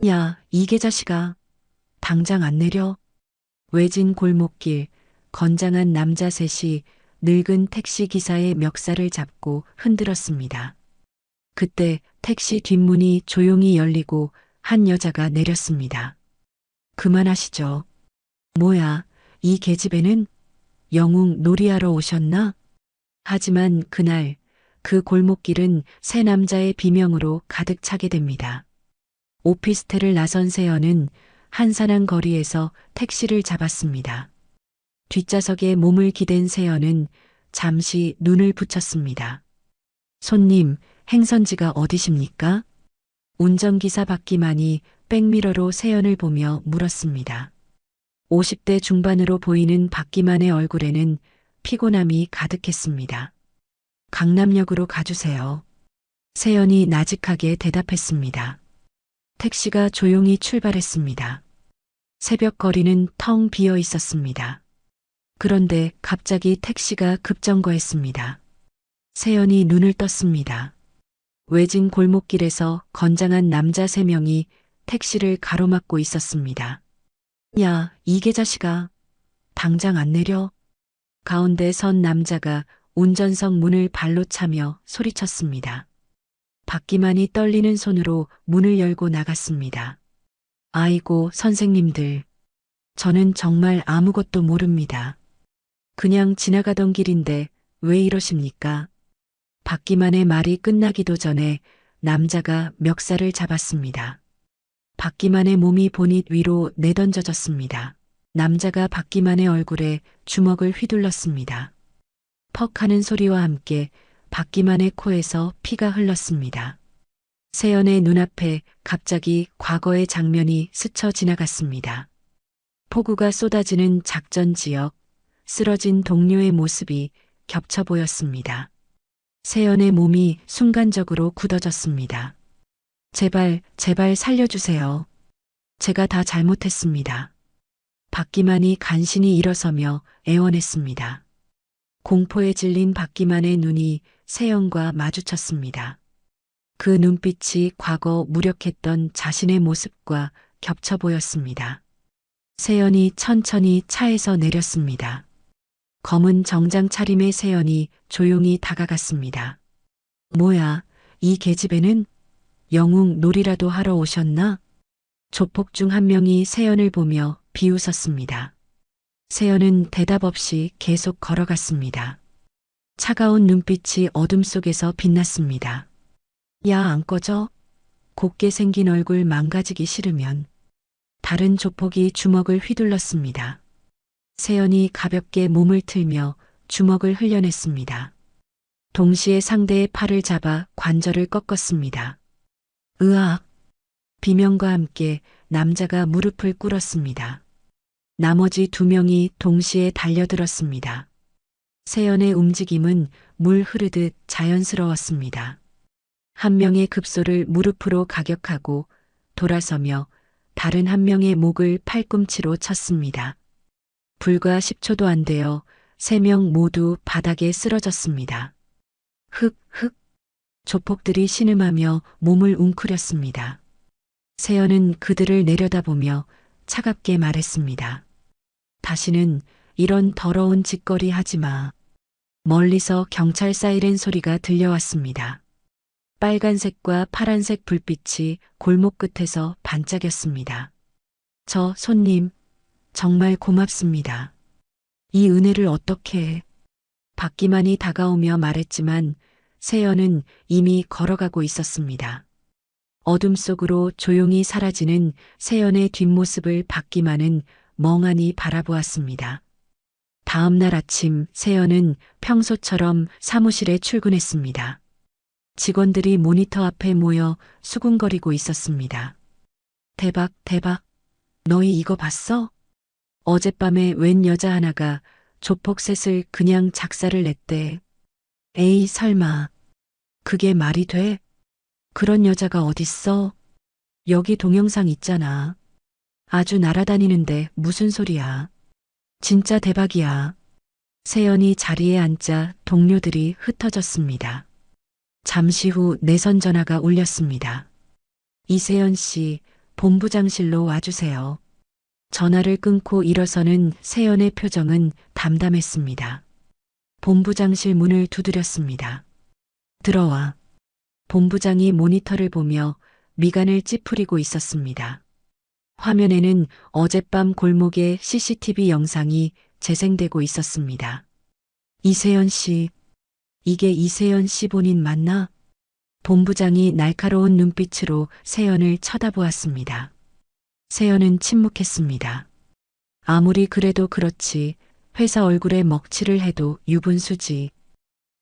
야, 이게 자식아. 당장 안 내려. 외진 골목길, 건장한 남자 셋이 늙은 택시 기사의 멱살을 잡고 흔들었습니다. 그때 택시 뒷문이 조용히 열리고 한 여자가 내렸습니다. 그만하시죠. 뭐야, 이 계집애는 영웅 놀이하러 오셨나? 하지만 그날 그 골목길은 세 남자의 비명으로 가득 차게 됩니다. 오피스텔을 나선 세연은 한산한 거리에서 택시를 잡았습니다. 뒷좌석에 몸을 기댄 세연은 잠시 눈을 붙였습니다. 손님, 행선지가 어디십니까? 운전기사 박기만이 백미러로 세연을 보며 물었습니다. 50대 중반으로 보이는 박기만의 얼굴에는 피곤함이 가득했습니다. 강남역으로 가주세요. 세연이 나직하게 대답했습니다. 택시가 조용히 출발했습니다. 새벽 거리는 텅 비어 있었습니다. 그런데 갑자기 택시가 급정거했습니다. 세연이 눈을 떴습니다. 외진 골목길에서 건장한 남자 3명이 택시를 가로막고 있었습니다. 야, 이게 자식아. 당장 안 내려. 가운데 선 남자가 운전석 문을 발로 차며 소리쳤습니다. 박기만이 떨리는 손으로 문을 열고 나갔습니다. 아이고, 선생님들. 저는 정말 아무것도 모릅니다. 그냥 지나가던 길인데 왜 이러십니까? 박기만의 말이 끝나기도 전에 남자가 멱살을 잡았습니다. 박기만의 몸이 보닛 위로 내던져졌습니다. 남자가 박기만의 얼굴에 주먹을 휘둘렀습니다. 퍽 하는 소리와 함께 박기만의 코에서 피가 흘렀습니다. 세연의 눈앞에 갑자기 과거의 장면이 스쳐 지나갔습니다. 폭우가 쏟아지는 작전 지역, 쓰러진 동료의 모습이 겹쳐 보였습니다. 세연의 몸이 순간적으로 굳어졌습니다. 제발, 제발 살려주세요. 제가 다 잘못했습니다. 박기만이 간신히 일어서며 애원했습니다. 공포에 질린 박기만의 눈이 세연과 마주쳤습니다. 그 눈빛이 과거 무력했던 자신의 모습과 겹쳐 보였습니다. 세연이 천천히 차에서 내렸습니다. 검은 정장 차림의 세연이 조용히 다가갔습니다. 뭐야, 이 계집애는 영웅 놀이라도 하러 오셨나? 조폭 중 한 명이 세연을 보며 비웃었습니다. 세연은 대답 없이 계속 걸어갔습니다. 차가운 눈빛이 어둠 속에서 빛났습니다. 야, 안 꺼져? 곱게 생긴 얼굴 망가지기 싫으면. 다른 조폭이 주먹을 휘둘렀습니다. 세연이 가볍게 몸을 틀며 주먹을 흘려냈습니다. 동시에 상대의 팔을 잡아 관절을 꺾었습니다. 으악! 비명과 함께 남자가 무릎을 꿇었습니다. 나머지 2명이 동시에 달려들었습니다. 세연의 움직임은 물 흐르듯 자연스러웠습니다. 한 명의 급소를 무릎으로 가격하고 돌아서며 다른 한 명의 목을 팔꿈치로 쳤습니다. 불과 10초도 안 되어 3명 모두 바닥에 쓰러졌습니다. 흑. 조폭들이 신음하며 몸을 웅크렸습니다. 세연은 그들을 내려다보며 차갑게 말했습니다. 다시는 이런 더러운 짓거리 하지 마. 멀리서 경찰 사이렌 소리가 들려왔습니다. 빨간색과 파란색 불빛이 골목 끝에서 반짝였습니다. 저 손님, 정말 고맙습니다. 이 은혜를 어떻게 해? 박기만이 다가오며 말했지만 세연은 이미 걸어가고 있었습니다. 어둠 속으로 조용히 사라지는 세연의 뒷모습을 박기만은 멍하니 바라보았습니다. 다음 날 아침 세연은 평소처럼 사무실에 출근했습니다. 직원들이 모니터 앞에 모여 수군거리고 있었습니다. 대박. 너희 이거 봤어? 어젯밤에 웬 여자 하나가 조폭 셋을 그냥 작살을 냈대. 에이, 설마. 그게 말이 돼? 그런 여자가 어딨어? 여기 동영상 있잖아. 아주 날아다니는데 무슨 소리야. 진짜 대박이야. 세연이 자리에 앉자 동료들이 흩어졌습니다. 잠시 후 내선 전화가 울렸습니다. 이세연 씨, 본부장실로 와주세요. 전화를 끊고 일어서는 세연의 표정은 담담했습니다. 본부장실 문을 두드렸습니다. 들어와. 본부장이 모니터를 보며 미간을 찌푸리고 있었습니다. 화면에는 어젯밤 골목의 CCTV 영상이 재생되고 있었습니다. 이세연 씨, 이게 이세연 씨 본인 맞나? 본부장이 날카로운 눈빛으로 세연을 쳐다보았습니다. 세연은 침묵했습니다. 아무리 그래도 그렇지 회사 얼굴에 먹칠을 해도 유분수지.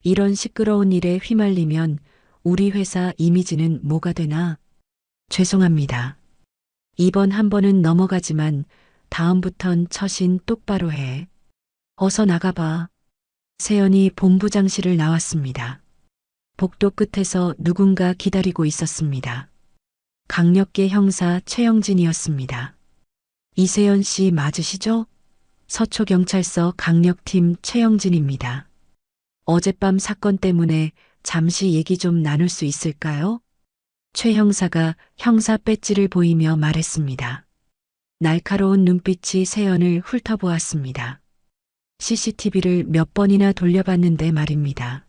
이런 시끄러운 일에 휘말리면 우리 회사 이미지는 뭐가 되나? 죄송합니다. 이번 한 번은 넘어가지만 다음부턴 처신 똑바로 해. 어서 나가봐. 세연이 본부장실을 나왔습니다. 복도 끝에서 누군가 기다리고 있었습니다. 강력계 형사 최영진이었습니다. 이세연 씨 맞으시죠? 서초경찰서 강력팀 최영진입니다. 어젯밤 사건 때문에 잠시 얘기 좀 나눌 수 있을까요? 최 형사가 형사 배지를 보이며 말했습니다. 날카로운 눈빛이 세연을 훑어보았습니다. CCTV를 몇 번이나 돌려봤는데 말입니다.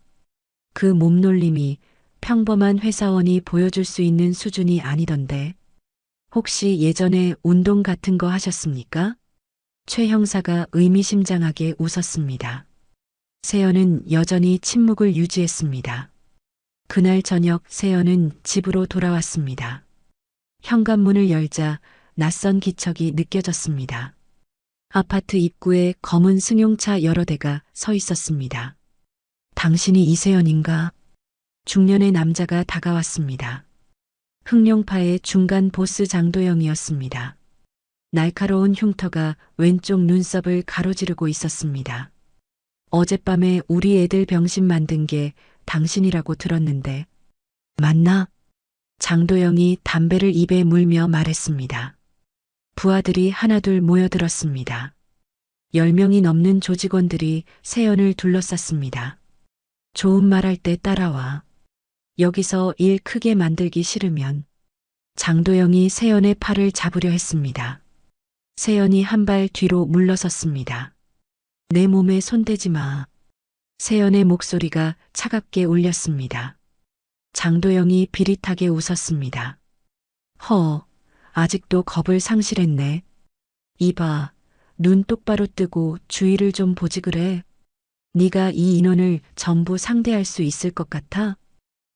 그 몸놀림이 평범한 회사원이 보여줄 수 있는 수준이 아니던데. 혹시 예전에 운동 같은 거 하셨습니까? 최 형사가 의미심장하게 웃었습니다. 세연은 여전히 침묵을 유지했습니다. 그날 저녁 세연은 집으로 돌아왔습니다. 현관문을 열자 낯선 기척이 느껴졌습니다. 아파트 입구에 검은 승용차 여러 대가 서 있었습니다. 당신이 이세연인가? 중년의 남자가 다가왔습니다. 흑룡파의 중간 보스 장도영이었습니다. 날카로운 흉터가 왼쪽 눈썹을 가로지르고 있었습니다. 어젯밤에 우리 애들 병신 만든 게 당신이라고 들었는데 맞나? 장도영이 담배를 입에 물며 말했습니다. 부하들이 하나둘 모여들었습니다. 10명이 넘는 조직원들이 세연을 둘러쌌습니다. 좋은 말 할 때 따라와. 여기서 일 크게 만들기 싫으면. 장도영이 세연의 팔을 잡으려 했습니다. 세연이 한 발 뒤로 물러섰습니다. 내 몸에 손대지 마. 세연의 목소리가 차갑게 울렸습니다. 장도영이 비릿하게 웃었습니다. 아직도 겁을 상실했네. 이봐, 눈 똑바로 뜨고 주의를 좀 보지 그래. 네가 이 인원을 전부 상대할 수 있을 것 같아?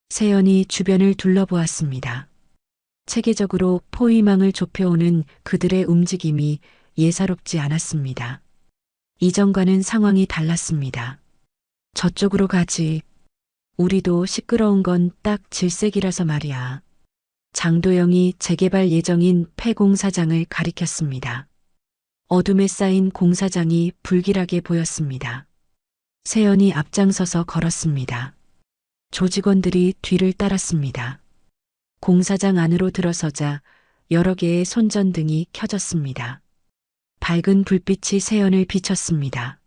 세연이 주변을 둘러보았습니다. 체계적으로 포위망을 좁혀오는 그들의 움직임이 예사롭지 않았습니다. 이전과는 상황이 달랐습니다. 저쪽으로 가지. 우리도 시끄러운 건 딱 질색이라서 말이야. 장도영이 재개발 예정인 폐공사장을 가리켰습니다. 어둠에 쌓인 공사장이 불길하게 보였습니다. 세연이 앞장서서 걸었습니다. 조직원들이 뒤를 따랐습니다. 공사장 안으로 들어서자 여러 개의 손전등이 켜졌습니다. 밝은 불빛이 세연을 비쳤습니다.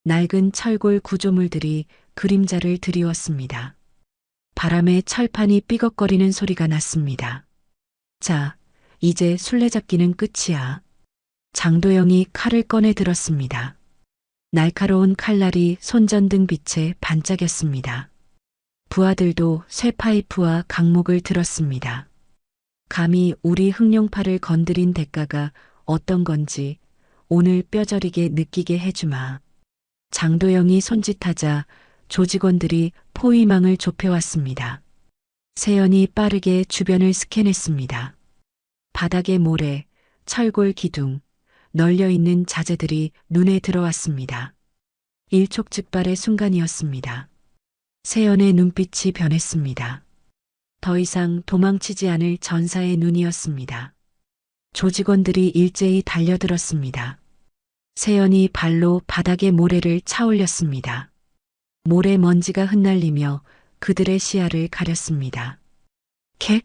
낡은 철골 구조물들이 그림자를 드리웠습니다. 바람에 철판이 삐걱거리는 소리가 났습니다. 자, 이제 술래잡기는 끝이야. 장도영이 칼을 꺼내 들었습니다. 날카로운 칼날이 손전등 빛에 반짝였습니다. 부하들도 쇠파이프와 강목을 들었습니다. 감히 우리 흑룡파를 건드린 대가가 어떤 건지 오늘 뼈저리게 느끼게 해주마. 장도영이 손짓하자 조직원들이 포위망을 좁혀왔습니다. 세연이 빠르게 주변을 스캔했습니다. 바닥의 모래, 철골 기둥, 널려있는 자재들이 눈에 들어왔습니다. 일촉즉발의 순간이었습니다. 세연의 눈빛이 변했습니다. 더 이상 도망치지 않을 전사의 눈이었습니다. 조직원들이 일제히 달려들었습니다. 세연이 발로 바닥의 모래를 차올렸습니다. 모래 먼지가 흩날리며 그들의 시야를 가렸습니다. 캣!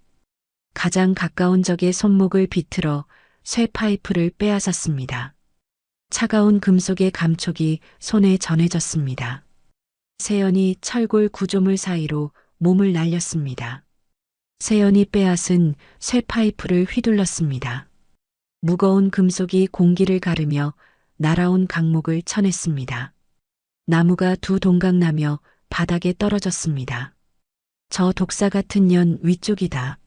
가장 가까운 적의 손목을 비틀어 쇠 파이프를 빼앗았습니다. 차가운 금속의 감촉이 손에 전해졌습니다. 세연이 철골 구조물 사이로 몸을 날렸습니다. 세연이 빼앗은 쇠파이프를 휘둘렀습니다. 무거운 금속이 공기를 가르며 날아온 강목을 쳐냈습니다. 나무가 두 동강 나며 바닥에 떨어졌습니다. 저 독사 같은 년 위쪽이다.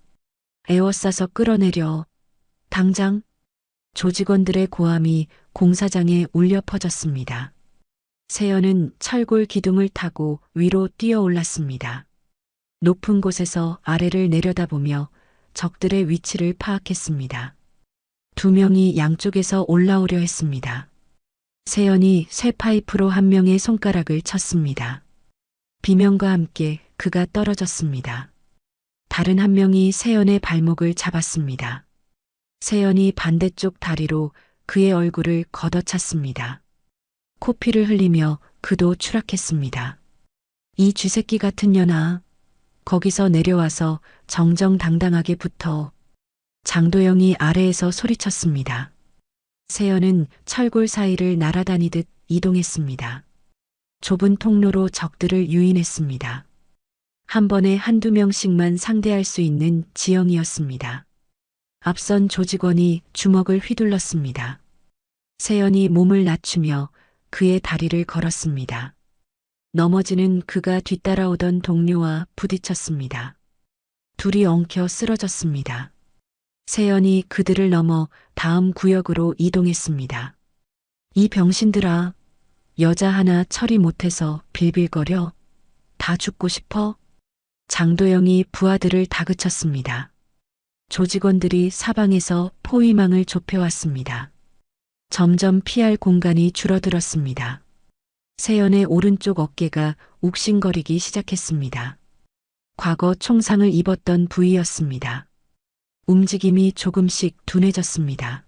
에워싸서 끌어내려. 당장. 조직원들의 고함이 공사장에 울려 퍼졌습니다. 세연은 철골 기둥을 타고 위로 뛰어 올랐습니다. 높은 곳에서 아래를 내려다보며 적들의 위치를 파악했습니다. 두 명이 양쪽에서 올라오려 했습니다. 세연이 쇠파이프로 한 명의 손가락을 쳤습니다. 비명과 함께 그가 떨어졌습니다. 다른 한 명이 세연의 발목을 잡았습니다. 세연이 반대쪽 다리로 그의 얼굴을 걷어찼습니다. 코피를 흘리며 그도 추락했습니다. 이 쥐새끼 같은 년아, 거기서 내려와서 정정당당하게 붙어. 장도영이 아래에서 소리쳤습니다. 세연은 철골 사이를 날아다니듯 이동했습니다. 좁은 통로로 적들을 유인했습니다. 한 번에 한두 명씩만 상대할 수 있는 지형이었습니다. 앞선 조직원이 주먹을 휘둘렀습니다. 세연이 몸을 낮추며 그의 다리를 걸었습니다. 넘어지는 그가 뒤따라오던 동료와 부딪혔습니다. 둘이 엉켜 쓰러졌습니다. 세연이 그들을 넘어 다음 구역으로 이동했습니다. 이 병신들아, 여자 하나 처리 못해서 빌빌거려. 다 죽고 싶어? 장도영이 부하들을 다그쳤습니다. 조직원들이 사방에서 포위망을 좁혀왔습니다. 점점 피할 공간이 줄어들었습니다. 세연의 오른쪽 어깨가 욱신거리기 시작했습니다. 과거 총상을 입었던 부위였습니다. 움직임이 조금씩 둔해졌습니다.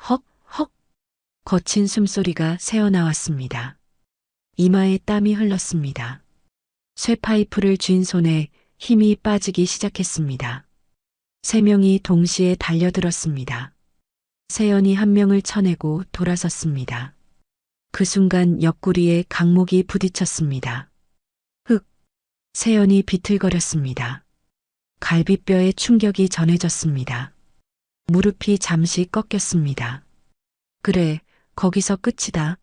헉, 헉. 거친 숨소리가 새어나왔습니다. 이마에 땀이 흘렀습니다. 쇠파이프를 쥔 손에 힘이 빠지기 시작했습니다. 세 명이 동시에 달려들었습니다. 세연이 한 명을 쳐내고 돌아섰습니다. 그 순간 옆구리에 강목이 부딪혔습니다. 흑! 세연이 비틀거렸습니다. 갈비뼈에 충격이 전해졌습니다. 무릎이 잠시 꺾였습니다. 그래, 거기서 끝이다.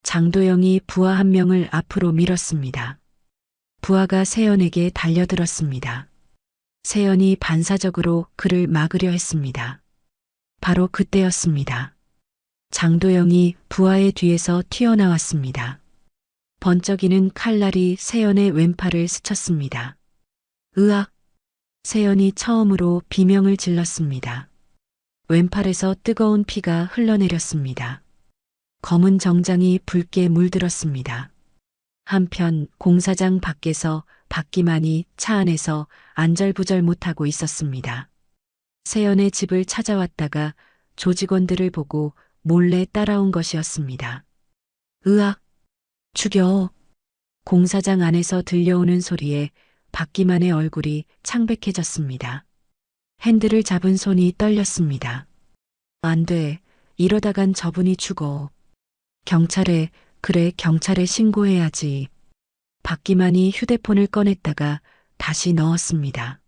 장도영이 부하 한 명을 앞으로 밀었습니다. 부하가 세연에게 달려들었습니다. 세연이 반사적으로 그를 막으려 했습니다. 바로 그때였습니다. 장도영이 부하의 뒤에서 튀어나왔습니다. 번쩍이는 칼날이 세연의 왼팔을 스쳤습니다. 으악! 세연이 처음으로 비명을 질렀습니다. 왼팔에서 뜨거운 피가 흘러내렸습니다. 검은 정장이 붉게 물들었습니다. 한편 공사장 밖에서 박기만이 차 안에서 안절부절 못하고 있었습니다. 세연의 집을 찾아왔다가 조직원들을 보고 몰래 따라온 것이었습니다. 으악! 죽여! 공사장 안에서 들려오는 소리에 박기만의 얼굴이 창백해졌습니다. 핸들을 잡은 손이 떨렸습니다. 안 돼. 이러다간 저분이 죽어. 경찰에, 그래, 경찰에 신고해야지. 박기만이 휴대폰을 꺼냈다가 다시 넣었습니다.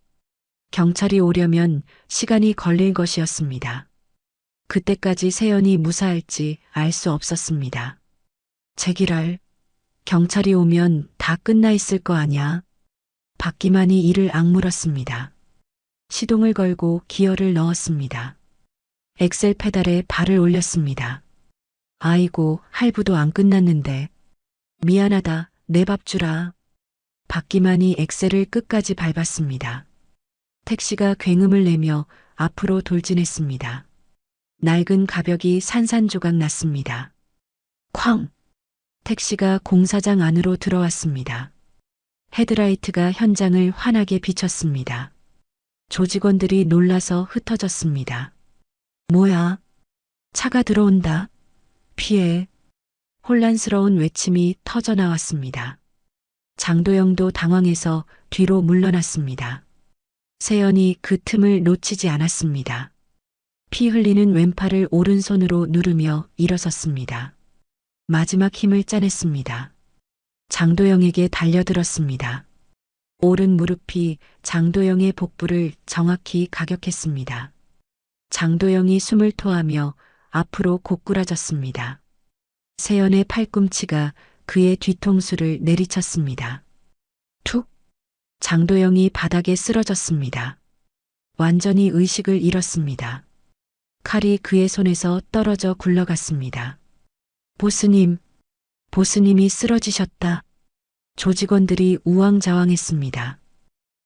경찰이 오려면 시간이 걸릴 것이었습니다. 그때까지 세연이 무사할지 알 수 없었습니다. 제기랄, 경찰이 오면 다 끝나 있을 거 아냐? 박기만이 이를 악물었습니다. 시동을 걸고 기어를 넣었습니다. 엑셀 페달에 발을 올렸습니다. 아이고, 할부도 안 끝났는데. 미안하다, 내 밥 주라. 박기만이 엑셀을 끝까지 밟았습니다. 택시가 굉음을 내며 앞으로 돌진했습니다. 낡은 가벽이 산산조각 났습니다. 쾅! 택시가 공사장 안으로 들어왔습니다. 헤드라이트가 현장을 환하게 비췄습니다. 조직원들이 놀라서 흩어졌습니다. 뭐야? 차가 들어온다. 피해. 혼란스러운 외침이 터져나왔습니다. 장도영도 당황해서 뒤로 물러났습니다. 세연이 그 틈을 놓치지 않았습니다. 피 흘리는 왼팔을 오른손으로 누르며 일어섰습니다. 마지막 힘을 짜냈습니다. 장도영에게 달려들었습니다. 오른 무릎이 장도영의 복부를 정확히 가격했습니다. 장도영이 숨을 토하며 앞으로 고꾸라졌습니다. 세연의 팔꿈치가 그의 뒤통수를 내리쳤습니다. 툭! 장도영이 바닥에 쓰러졌습니다. 완전히 의식을 잃었습니다. 칼이 그의 손에서 떨어져 굴러갔습니다. 보스님, 보스님이 쓰러지셨다. 조직원들이 우왕좌왕했습니다.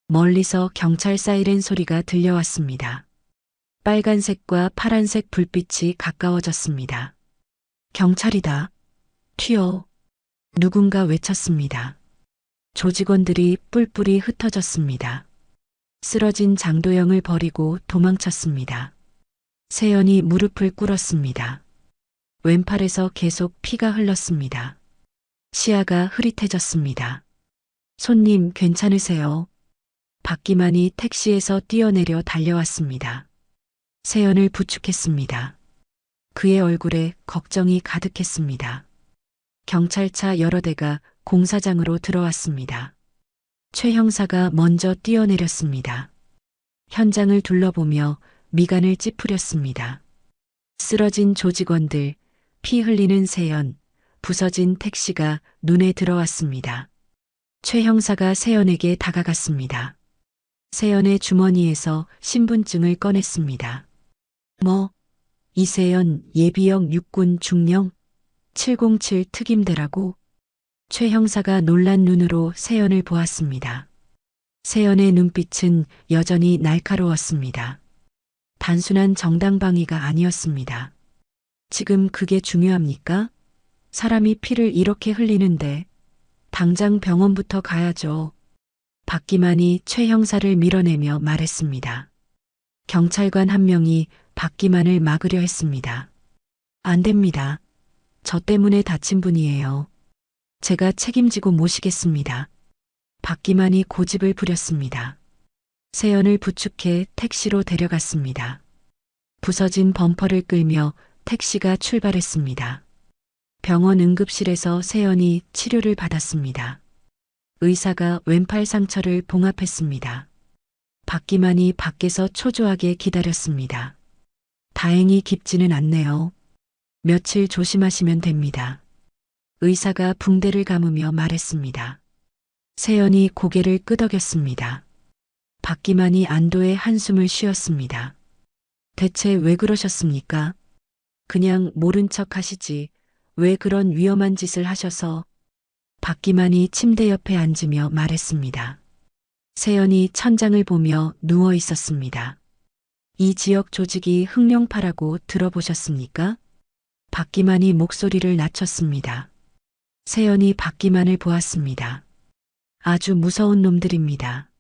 멀리서 경찰 사이렌 소리가 들려왔습니다. 빨간색과 파란색 불빛이 가까워졌습니다. 경찰이다. 튀어. 누군가 외쳤습니다. 조직원들이 뿔뿔이 흩어졌습니다. 쓰러진 장도영을 버리고 도망쳤습니다. 세연이 무릎을 꿇었습니다. 왼팔에서 계속 피가 흘렀습니다. 시야가 흐릿해졌습니다. 손님 괜찮으세요? 박기만이 택시에서 뛰어내려 달려왔습니다. 세연을 부축했습니다. 그의 얼굴에 걱정이 가득했습니다. 경찰차 여러 대가 공사장으로 들어왔습니다. 최 형사가 먼저 뛰어내렸습니다. 현장을 둘러보며 미간을 찌푸렸습니다. 쓰러진 조직원들, 피 흘리는 세연, 부서진 택시가 눈에 들어왔습니다. 최 형사가 세연에게 다가갔습니다. 세연의 주머니에서 신분증을 꺼냈습니다. 이세연 예비역 육군 중령 707 특임대라고? 최 형사가 놀란 눈으로 세연을 보았습니다. 세연의 눈빛은 여전히 날카로웠습니다. 단순한 정당방위가 아니었습니다. 지금 그게 중요합니까? 사람이 피를 이렇게 흘리는데 당장 병원부터 가야죠. 박기만이 최 형사를 밀어내며 말했습니다. 경찰관 한 명이 박기만을 막으려 했습니다. 안 됩니다. 저 때문에 다친 분이에요. 제가 책임지고 모시겠습니다. 박기만이 고집을 부렸습니다. 세연을 부축해 택시로 데려갔습니다. 부서진 범퍼를 끌며 택시가 출발했습니다. 병원 응급실에서 세연이 치료를 받았습니다. 의사가 왼팔 상처를 봉합했습니다. 박기만이 밖에서 초조하게 기다렸습니다. 다행히 깊지는 않네요. 며칠 조심하시면 됩니다. 의사가 붕대를 감으며 말했습니다. 세연이 고개를 끄덕였습니다. 박기만이 안도의 한숨을 쉬었습니다. 대체 왜 그러셨습니까? 그냥 모른 척 하시지. 왜 그런 위험한 짓을 하셔서? 박기만이 침대 옆에 앉으며 말했습니다. 세연이 천장을 보며 누워 있었습니다. 이 지역 조직이 흑룡파라고 들어보셨습니까? 박기만이 목소리를 낮췄습니다. 세연이 박기만을 보았습니다. 아주 무서운 놈들입니다.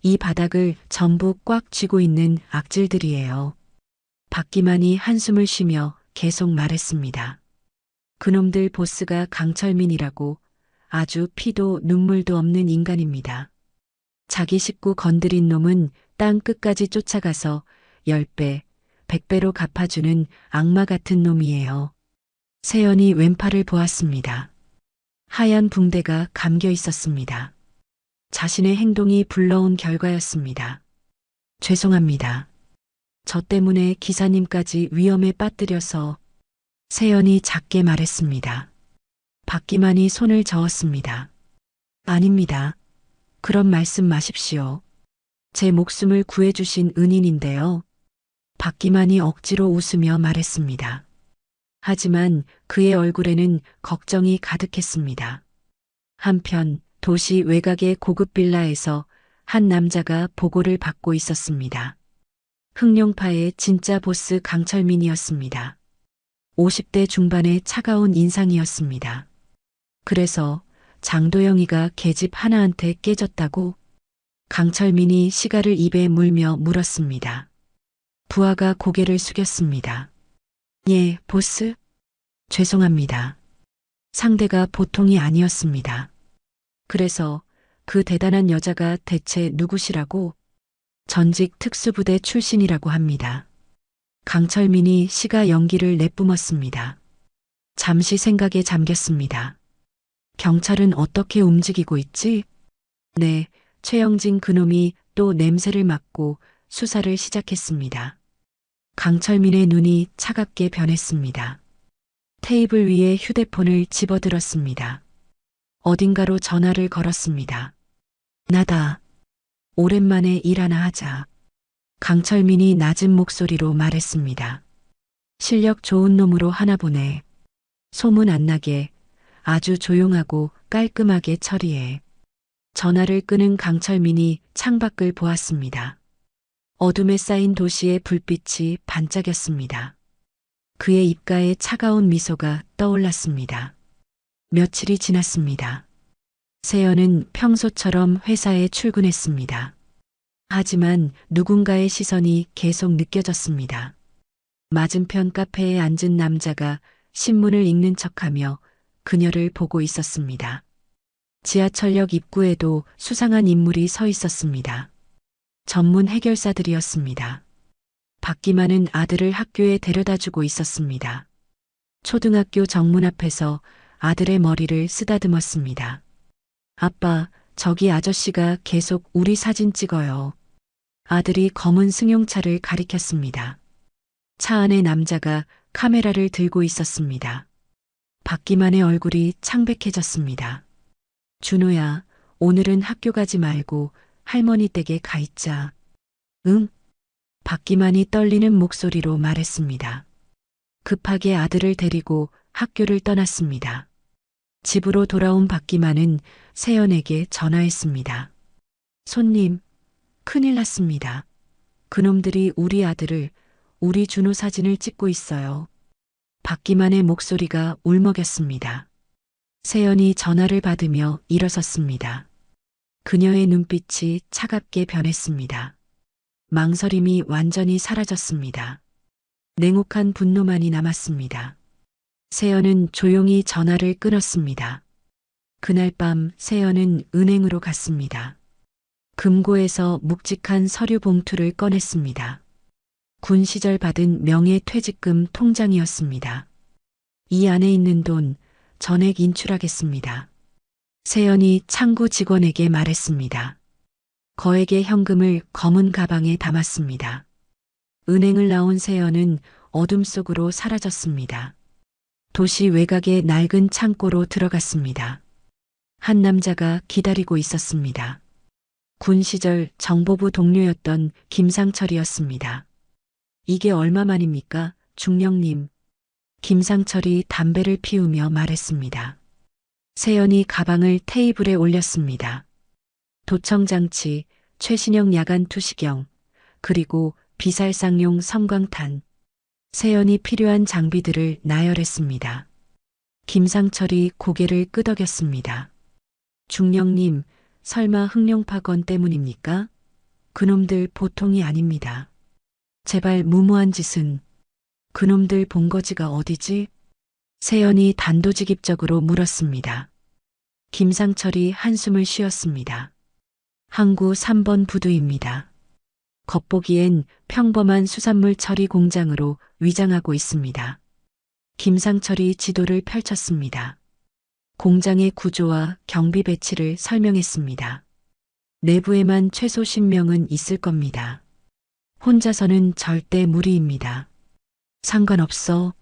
이 바닥을 전부 꽉 쥐고 있는 악질들이에요. 박기만이 한숨을 쉬며 계속 말했습니다. 그놈들 보스가 강철민이라고 아주 피도 눈물도 없는 인간입니다. 자기 식구 건드린 놈은 땅 끝까지 쫓아가서 10배, 100배로 갚아주는 악마 같은 놈이에요. 세연이 왼팔을 보았습니다. 하얀 붕대가 감겨 있었습니다. 자신의 행동이 불러온 결과였습니다. 죄송합니다. 저 때문에 기사님까지 위험에 빠뜨려서. 세연이 작게 말했습니다. 박기만이 손을 저었습니다. 아닙니다. 그런 말씀 마십시오. 제 목숨을 구해주신 은인인데요. 박기만이 억지로 웃으며 말했습니다. 하지만 그의 얼굴에는 걱정이 가득했습니다. 한편 도시 외곽의 고급 빌라에서 한 남자가 보고를 받고 있었습니다. 흑룡파의 진짜 보스 강철민이었습니다. 50대 중반의 차가운 인상이었습니다. 그래서 장도영이가 계집 하나한테 깨졌다고? 강철민이 시가를 입에 물며 물었습니다. 부하가 고개를 숙였습니다. 예, 보스? 죄송합니다. 상대가 보통이 아니었습니다. 그래서 그 대단한 여자가 대체 누구시라고? 전직 특수부대 출신이라고 합니다. 강철민이 시가 연기를 내뿜었습니다. 잠시 생각에 잠겼습니다. 경찰은 어떻게 움직이고 있지? 네, 최영진 그놈이 또 냄새를 맡고 수사를 시작했습니다. 강철민의 눈이 차갑게 변했습니다. 테이블 위에 휴대폰을 집어들었습니다. 어딘가로 전화를 걸었습니다. 나다. 오랜만에 일 하나 하자. 강철민이 낮은 목소리로 말했습니다. 실력 좋은 놈으로 하나 보내. 소문 안 나게 아주 조용하고 깔끔하게 처리해. 전화를 끄는 강철민이 창밖을 보았습니다. 어둠에 쌓인 도시의 불빛이 반짝였습니다. 그의 입가에 차가운 미소가 떠올랐습니다. 며칠이 지났습니다. 세연은 평소처럼 회사에 출근했습니다. 하지만 누군가의 시선이 계속 느껴졌습니다. 맞은편 카페에 앉은 남자가 신문을 읽는 척하며 그녀를 보고 있었습니다. 지하철역 입구에도 수상한 인물이 서 있었습니다. 전문 해결사들이었습니다. 박기만은 아들을 학교에 데려다주고 있었습니다. 초등학교 정문 앞에서 아들의 머리를 쓰다듬었습니다. 아빠, 저기 아저씨가 계속 우리 사진 찍어요. 아들이 검은 승용차를 가리켰습니다. 차 안에 남자가 카메라를 들고 있었습니다. 박기만의 얼굴이 창백해졌습니다. 준호야, 오늘은 학교 가지 말고 할머니 댁에 가 있자. 응? 박기만이 떨리는 목소리로 말했습니다. 급하게 아들을 데리고 학교를 떠났습니다. 집으로 돌아온 박기만은 세연에게 전화했습니다. 손님, 큰일 났습니다. 그놈들이 우리 아들을, 우리 준호 사진을 찍고 있어요. 박기만의 목소리가 울먹였습니다. 세연이 전화를 받으며 일어섰습니다. 그녀의 눈빛이 차갑게 변했습니다. 망설임이 완전히 사라졌습니다. 냉혹한 분노만이 남았습니다. 세연은 조용히 전화를 끊었습니다. 그날 밤 세연은 은행으로 갔습니다. 금고에서 묵직한 서류 봉투를 꺼냈습니다. 군 시절 받은 명예퇴직금 통장이었습니다. 이 안에 있는 돈 전액 인출하겠습니다. 세연이 창구 직원에게 말했습니다. 거액의 현금을 검은 가방에 담았습니다. 은행을 나온 세연은 어둠 속으로 사라졌습니다. 도시 외곽의 낡은 창고로 들어갔습니다. 한 남자가 기다리고 있었습니다. 군 시절 정보부 동료였던 김상철이었습니다. 이게 얼마만입니까, 중령님? 김상철이 담배를 피우며 말했습니다. 세연이 가방을 테이블에 올렸습니다. 도청장치, 최신형 야간 투시경, 그리고 비살상용 섬광탄. 세연이 필요한 장비들을 나열했습니다. 김상철이 고개를 끄덕였습니다. 중령님, 설마 흑룡파 건 때문입니까? 그놈들 보통이 아닙니다. 제발 무모한 짓은. 그놈들 본거지가 어디지? 세연이 단도직입적으로 물었습니다. 김상철이 한숨을 쉬었습니다. 항구 3번 부두입니다. 겉보기엔 평범한 수산물 처리 공장으로 위장하고 있습니다. 김상철이 지도를 펼쳤습니다. 공장의 구조와 경비 배치를 설명했습니다. 내부에만 최소 10명은 있을 겁니다. 혼자서는 절대 무리입니다. 상관없어.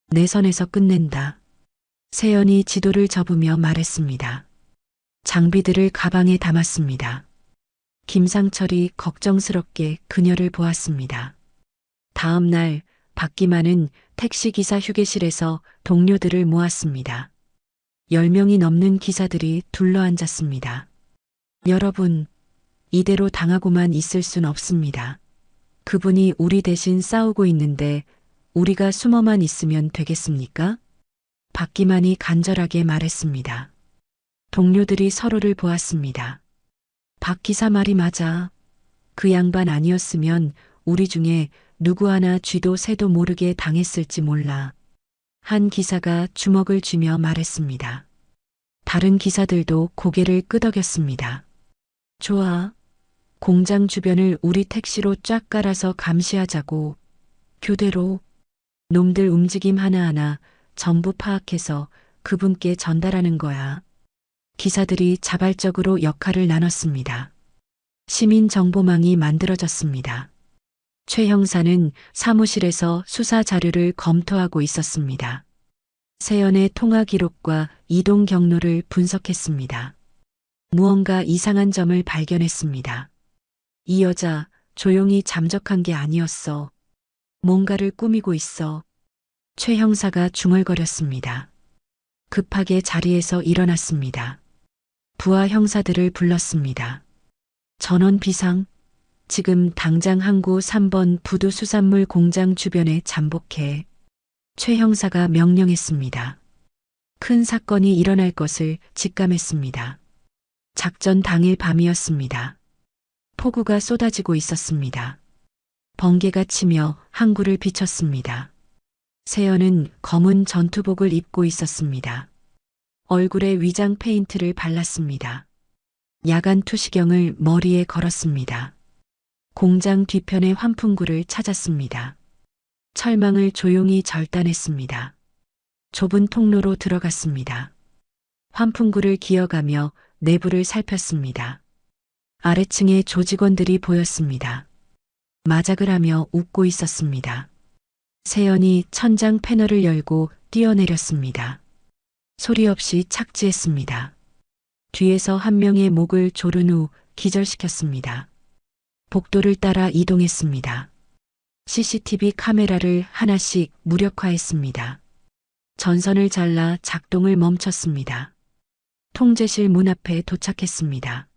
내 선에서 끝낸다. 세연이 지도를 접으며 말했습니다. 장비들을 가방에 담았습니다. 김상철이 걱정스럽게 그녀를 보았습니다. 다음 날 박기만은 택시기사 휴게실에서 동료들을 모았습니다. 10명이 넘는 기사들이 둘러앉았습니다. 여러분, 이대로 당하고만 있을 순 없습니다. 그분이 우리 대신 싸우고 있는데 우리가 숨어만 있으면 되겠습니까? 박기만이 간절하게 말했습니다. 동료들이 서로를 보았습니다. 박 기사 말이 맞아. 그 양반 아니었으면 우리 중에 누구 하나 쥐도 새도 모르게 당했을지 몰라. 한 기사가 주먹을 쥐며 말했습니다. 다른 기사들도 고개를 끄덕였습니다. 좋아. 공장 주변을 우리 택시로 쫙 깔아서 감시하자고. 교대로. 놈들 움직임 하나하나 전부 파악해서 그분께 전달하는 거야. 기사들이 자발적으로 역할을 나눴습니다. 시민 정보망이 만들어졌습니다. 최 형사는 사무실에서 수사 자료를 검토하고 있었습니다. 세연의 통화 기록과 이동 경로를 분석했습니다. 무언가 이상한 점을 발견했습니다. 이 여자 조용히 잠적한 게 아니었어. 뭔가를 꾸미고 있어. 최 형사가 중얼거렸습니다. 급하게 자리에서 일어났습니다. 부하 형사들을 불렀습니다. 전원 비상, 지금 당장 항구 3번 부두 수산물 공장 주변에 잠복해. 최 형사가 명령했습니다. 큰 사건이 일어날 것을 직감했습니다. 작전 당일 밤이었습니다. 폭우가 쏟아지고 있었습니다. 번개가 치며 항구를 비쳤습니다. 세연은 검은 전투복을 입고 있었습니다. 얼굴에 위장 페인트를 발랐습니다. 야간 투시경을 머리에 걸었습니다. 공장 뒤편의 환풍구를 찾았습니다. 철망을 조용히 절단했습니다. 좁은 통로로 들어갔습니다. 환풍구를 기어가며 내부를 살폈습니다. 아래층에 조직원들이 보였습니다. 마작을 하며 웃고 있었습니다. 세연이 천장 패널을 열고 뛰어내렸습니다. 소리 없이 착지했습니다. 뒤에서 한 명의 목을 조른 후 기절시켰습니다. 복도를 따라 이동했습니다. CCTV 카메라를 하나씩 무력화했습니다. 전선을 잘라 작동을 멈췄습니다. 통제실 문 앞에 도착했습니다.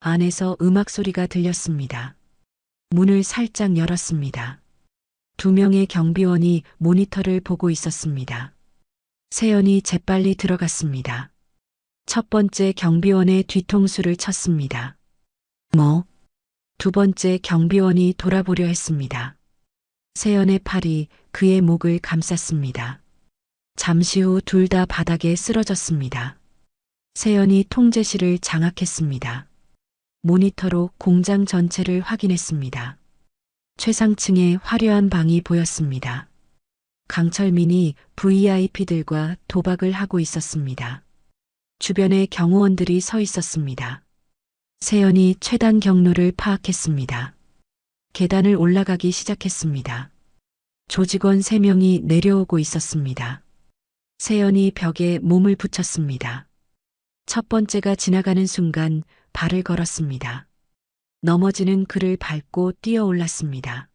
안에서 음악 소리가 들렸습니다. 문을 살짝 열었습니다. 2명의 경비원이 모니터를 보고 있었습니다. 세연이 재빨리 들어갔습니다. 첫 번째 경비원의 뒤통수를 쳤습니다. 뭐? 두 번째 경비원이 돌아보려 했습니다. 세연의 팔이 그의 목을 감쌌습니다. 잠시 후 둘 다 바닥에 쓰러졌습니다. 세연이 통제실을 장악했습니다. 모니터로 공장 전체를 확인했습니다. 최상층의 화려한 방이 보였습니다. 강철민이 VIP들과 도박을 하고 있었습니다. 주변에 경호원들이 서 있었습니다. 세연이 최단 경로를 파악했습니다. 계단을 올라가기 시작했습니다. 조직원 3명이 내려오고 있었습니다. 세연이 벽에 몸을 붙였습니다. 첫 번째가 지나가는 순간 발을 걸었습니다. 넘어지는 그를 밟고 뛰어 올랐습니다.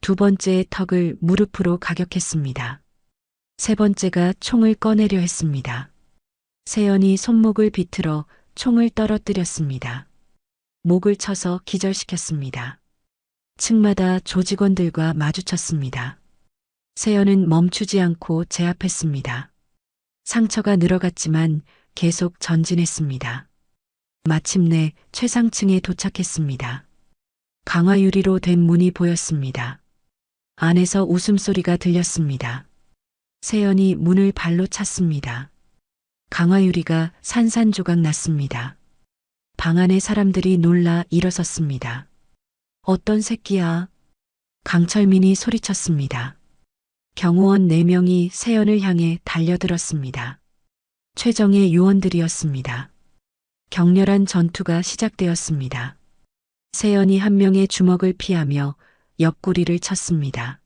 두 번째의 턱을 무릎으로 가격했습니다. 세 번째가 총을 꺼내려 했습니다. 세연이 손목을 비틀어 총을 떨어뜨렸습니다. 목을 쳐서 기절시켰습니다. 층마다 조직원들과 마주쳤습니다. 세연은 멈추지 않고 제압했습니다. 상처가 늘어갔지만 계속 전진했습니다. 마침내 최상층에 도착했습니다. 강화 유리로 된 문이 보였습니다. 안에서 웃음소리가 들렸습니다. 세연이 문을 발로 찼습니다. 강화 유리가 산산조각 났습니다. 방 안의 사람들이 놀라 일어섰습니다. 어떤 새끼야? 강철민이 소리쳤습니다. 경호원 4명이 세연을 향해 달려들었습니다. 최정의 요원들이었습니다. 격렬한 전투가 시작되었습니다. 세연이 한 명의 주먹을 피하며 옆구리를 쳤습니다.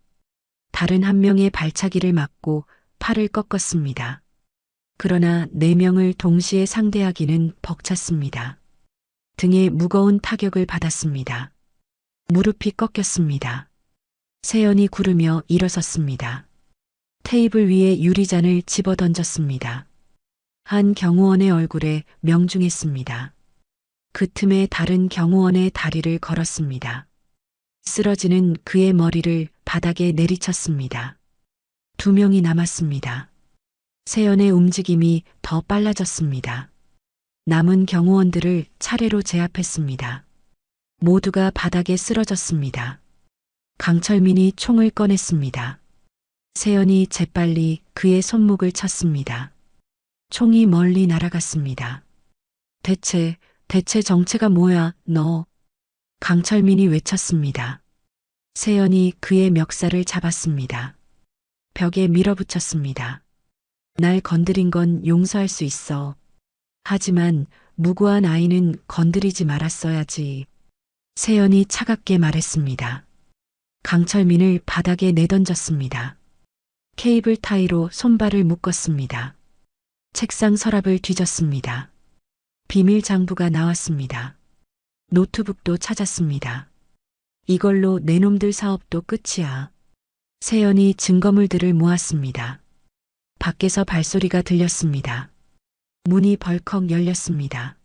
다른 한 명의 발차기를 맞고 팔을 꺾었습니다. 그러나 4명을 동시에 상대하기는 벅찼습니다. 등에 무거운 타격을 받았습니다. 무릎이 꺾였습니다. 세연이 구르며 일어섰습니다. 테이블 위에 유리잔을 집어던졌습니다. 한 경호원의 얼굴에 명중했습니다. 그 틈에 다른 경호원의 다리를 걸었습니다. 쓰러지는 그의 머리를 바닥에 내리쳤습니다. 2명이 남았습니다. 세연의 움직임이 더 빨라졌습니다. 남은 경호원들을 차례로 제압했습니다. 모두가 바닥에 쓰러졌습니다. 강철민이 총을 꺼냈습니다. 세연이 재빨리 그의 손목을 쳤습니다. 총이 멀리 날아갔습니다. 대체 정체가 뭐야, 너? 강철민이 외쳤습니다. 세연이 그의 멱살을 잡았습니다. 벽에 밀어붙였습니다. 날 건드린 건 용서할 수 있어. 하지만 무고한 아이는 건드리지 말았어야지. 세연이 차갑게 말했습니다. 강철민을 바닥에 내던졌습니다. 케이블 타이로 손발을 묶었습니다. 책상 서랍을 뒤졌습니다. 비밀 장부가 나왔습니다. 노트북도 찾았습니다. 이걸로 내 놈들 사업도 끝이야. 세연이 증거물들을 모았습니다. 밖에서 발소리가 들렸습니다. 문이 벌컥 열렸습니다.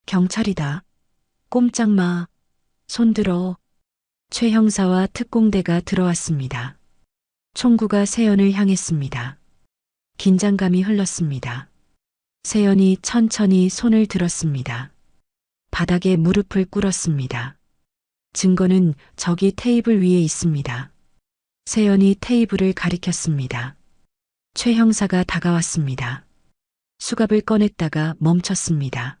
경찰이다. 꼼짝 마. 손 들어. 최 형사와 특공대가 들어왔습니다. 총구가 세연을 향했습니다. 긴장감이 흘렀습니다. 세연이 천천히 손을 들었습니다. 바닥에 무릎을 꿇었습니다. 증거는 저기 테이블 위에 있습니다. 세연이 테이블을 가리켰습니다. 최 형사가 다가왔습니다. 수갑을 꺼냈다가 멈췄습니다.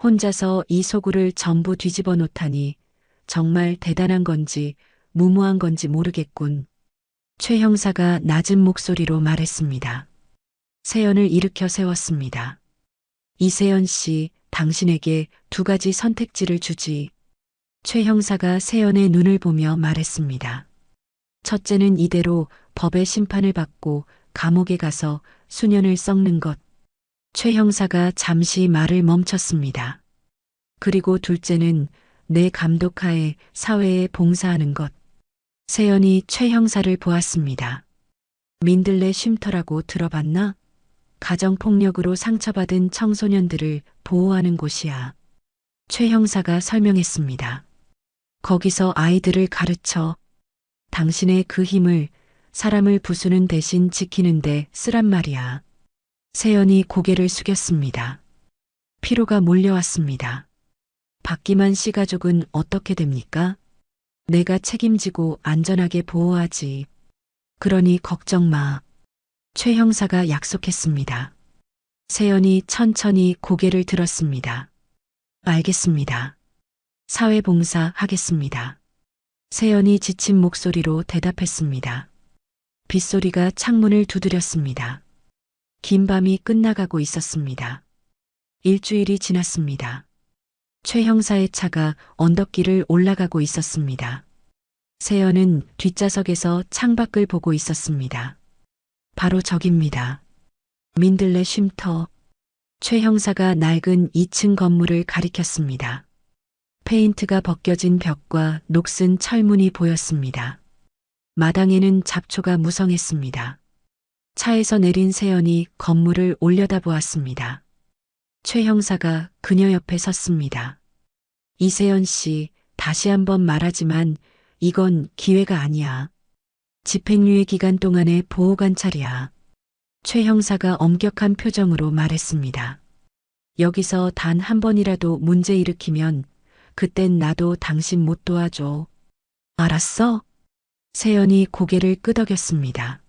혼자서 이 소굴을 전부 뒤집어 놓다니 정말 대단한 건지 무모한 건지 모르겠군. 최 형사가 낮은 목소리로 말했습니다. 세연을 일으켜 세웠습니다. 이세연 씨, 당신에게 두 가지 선택지를 주지. 최 형사가 세연의 눈을 보며 말했습니다. 첫째는 이대로 법의 심판을 받고 감옥에 가서 수년을 썩는 것. 최 형사가 잠시 말을 멈췄습니다. 그리고 둘째는 내 감독하에 사회에 봉사하는 것. 세연이 최 형사를 보았습니다. 민들레 쉼터라고 들어봤나? 가정폭력으로 상처받은 청소년들을 보호하는 곳이야. 최 형사가 설명했습니다. 거기서 아이들을 가르쳐 당신의 그 힘을 사람을 부수는 대신 지키는데 쓰란 말이야. 세연이 고개를 숙였습니다. 피로가 몰려왔습니다. 박기만 씨 가족은 어떻게 됩니까? 내가 책임지고 안전하게 보호하지. 그러니 걱정 마. 최 형사가 약속했습니다. 세연이 천천히 고개를 들었습니다. 알겠습니다. 사회봉사 하겠습니다. 세연이 지친 목소리로 대답했습니다. 빗소리가 창문을 두드렸습니다. 긴 밤이 끝나가고 있었습니다. 일주일이 지났습니다. 최 형사의 차가 언덕길을 올라가고 있었습니다. 세연은 뒷좌석에서 창밖을 보고 있었습니다. 바로 저깁니다. 민들레 쉼터. 최 형사가 낡은 2층 건물을 가리켰습니다. 페인트가 벗겨진 벽과 녹슨 철문이 보였습니다. 마당에는 잡초가 무성했습니다. 차에서 내린 세연이 건물을 올려다보았습니다. 최 형사가 그녀 옆에 섰습니다. 이세연 씨, 다시 한번 말하지만 이건 기회가 아니야. 집행유예 기간 동안의 보호관찰이야. 최 형사가 엄격한 표정으로 말했습니다. 여기서 단 한 번이라도 문제 일으키면 그땐 나도 당신 못 도와줘. 알았어? 세연이 고개를 끄덕였습니다.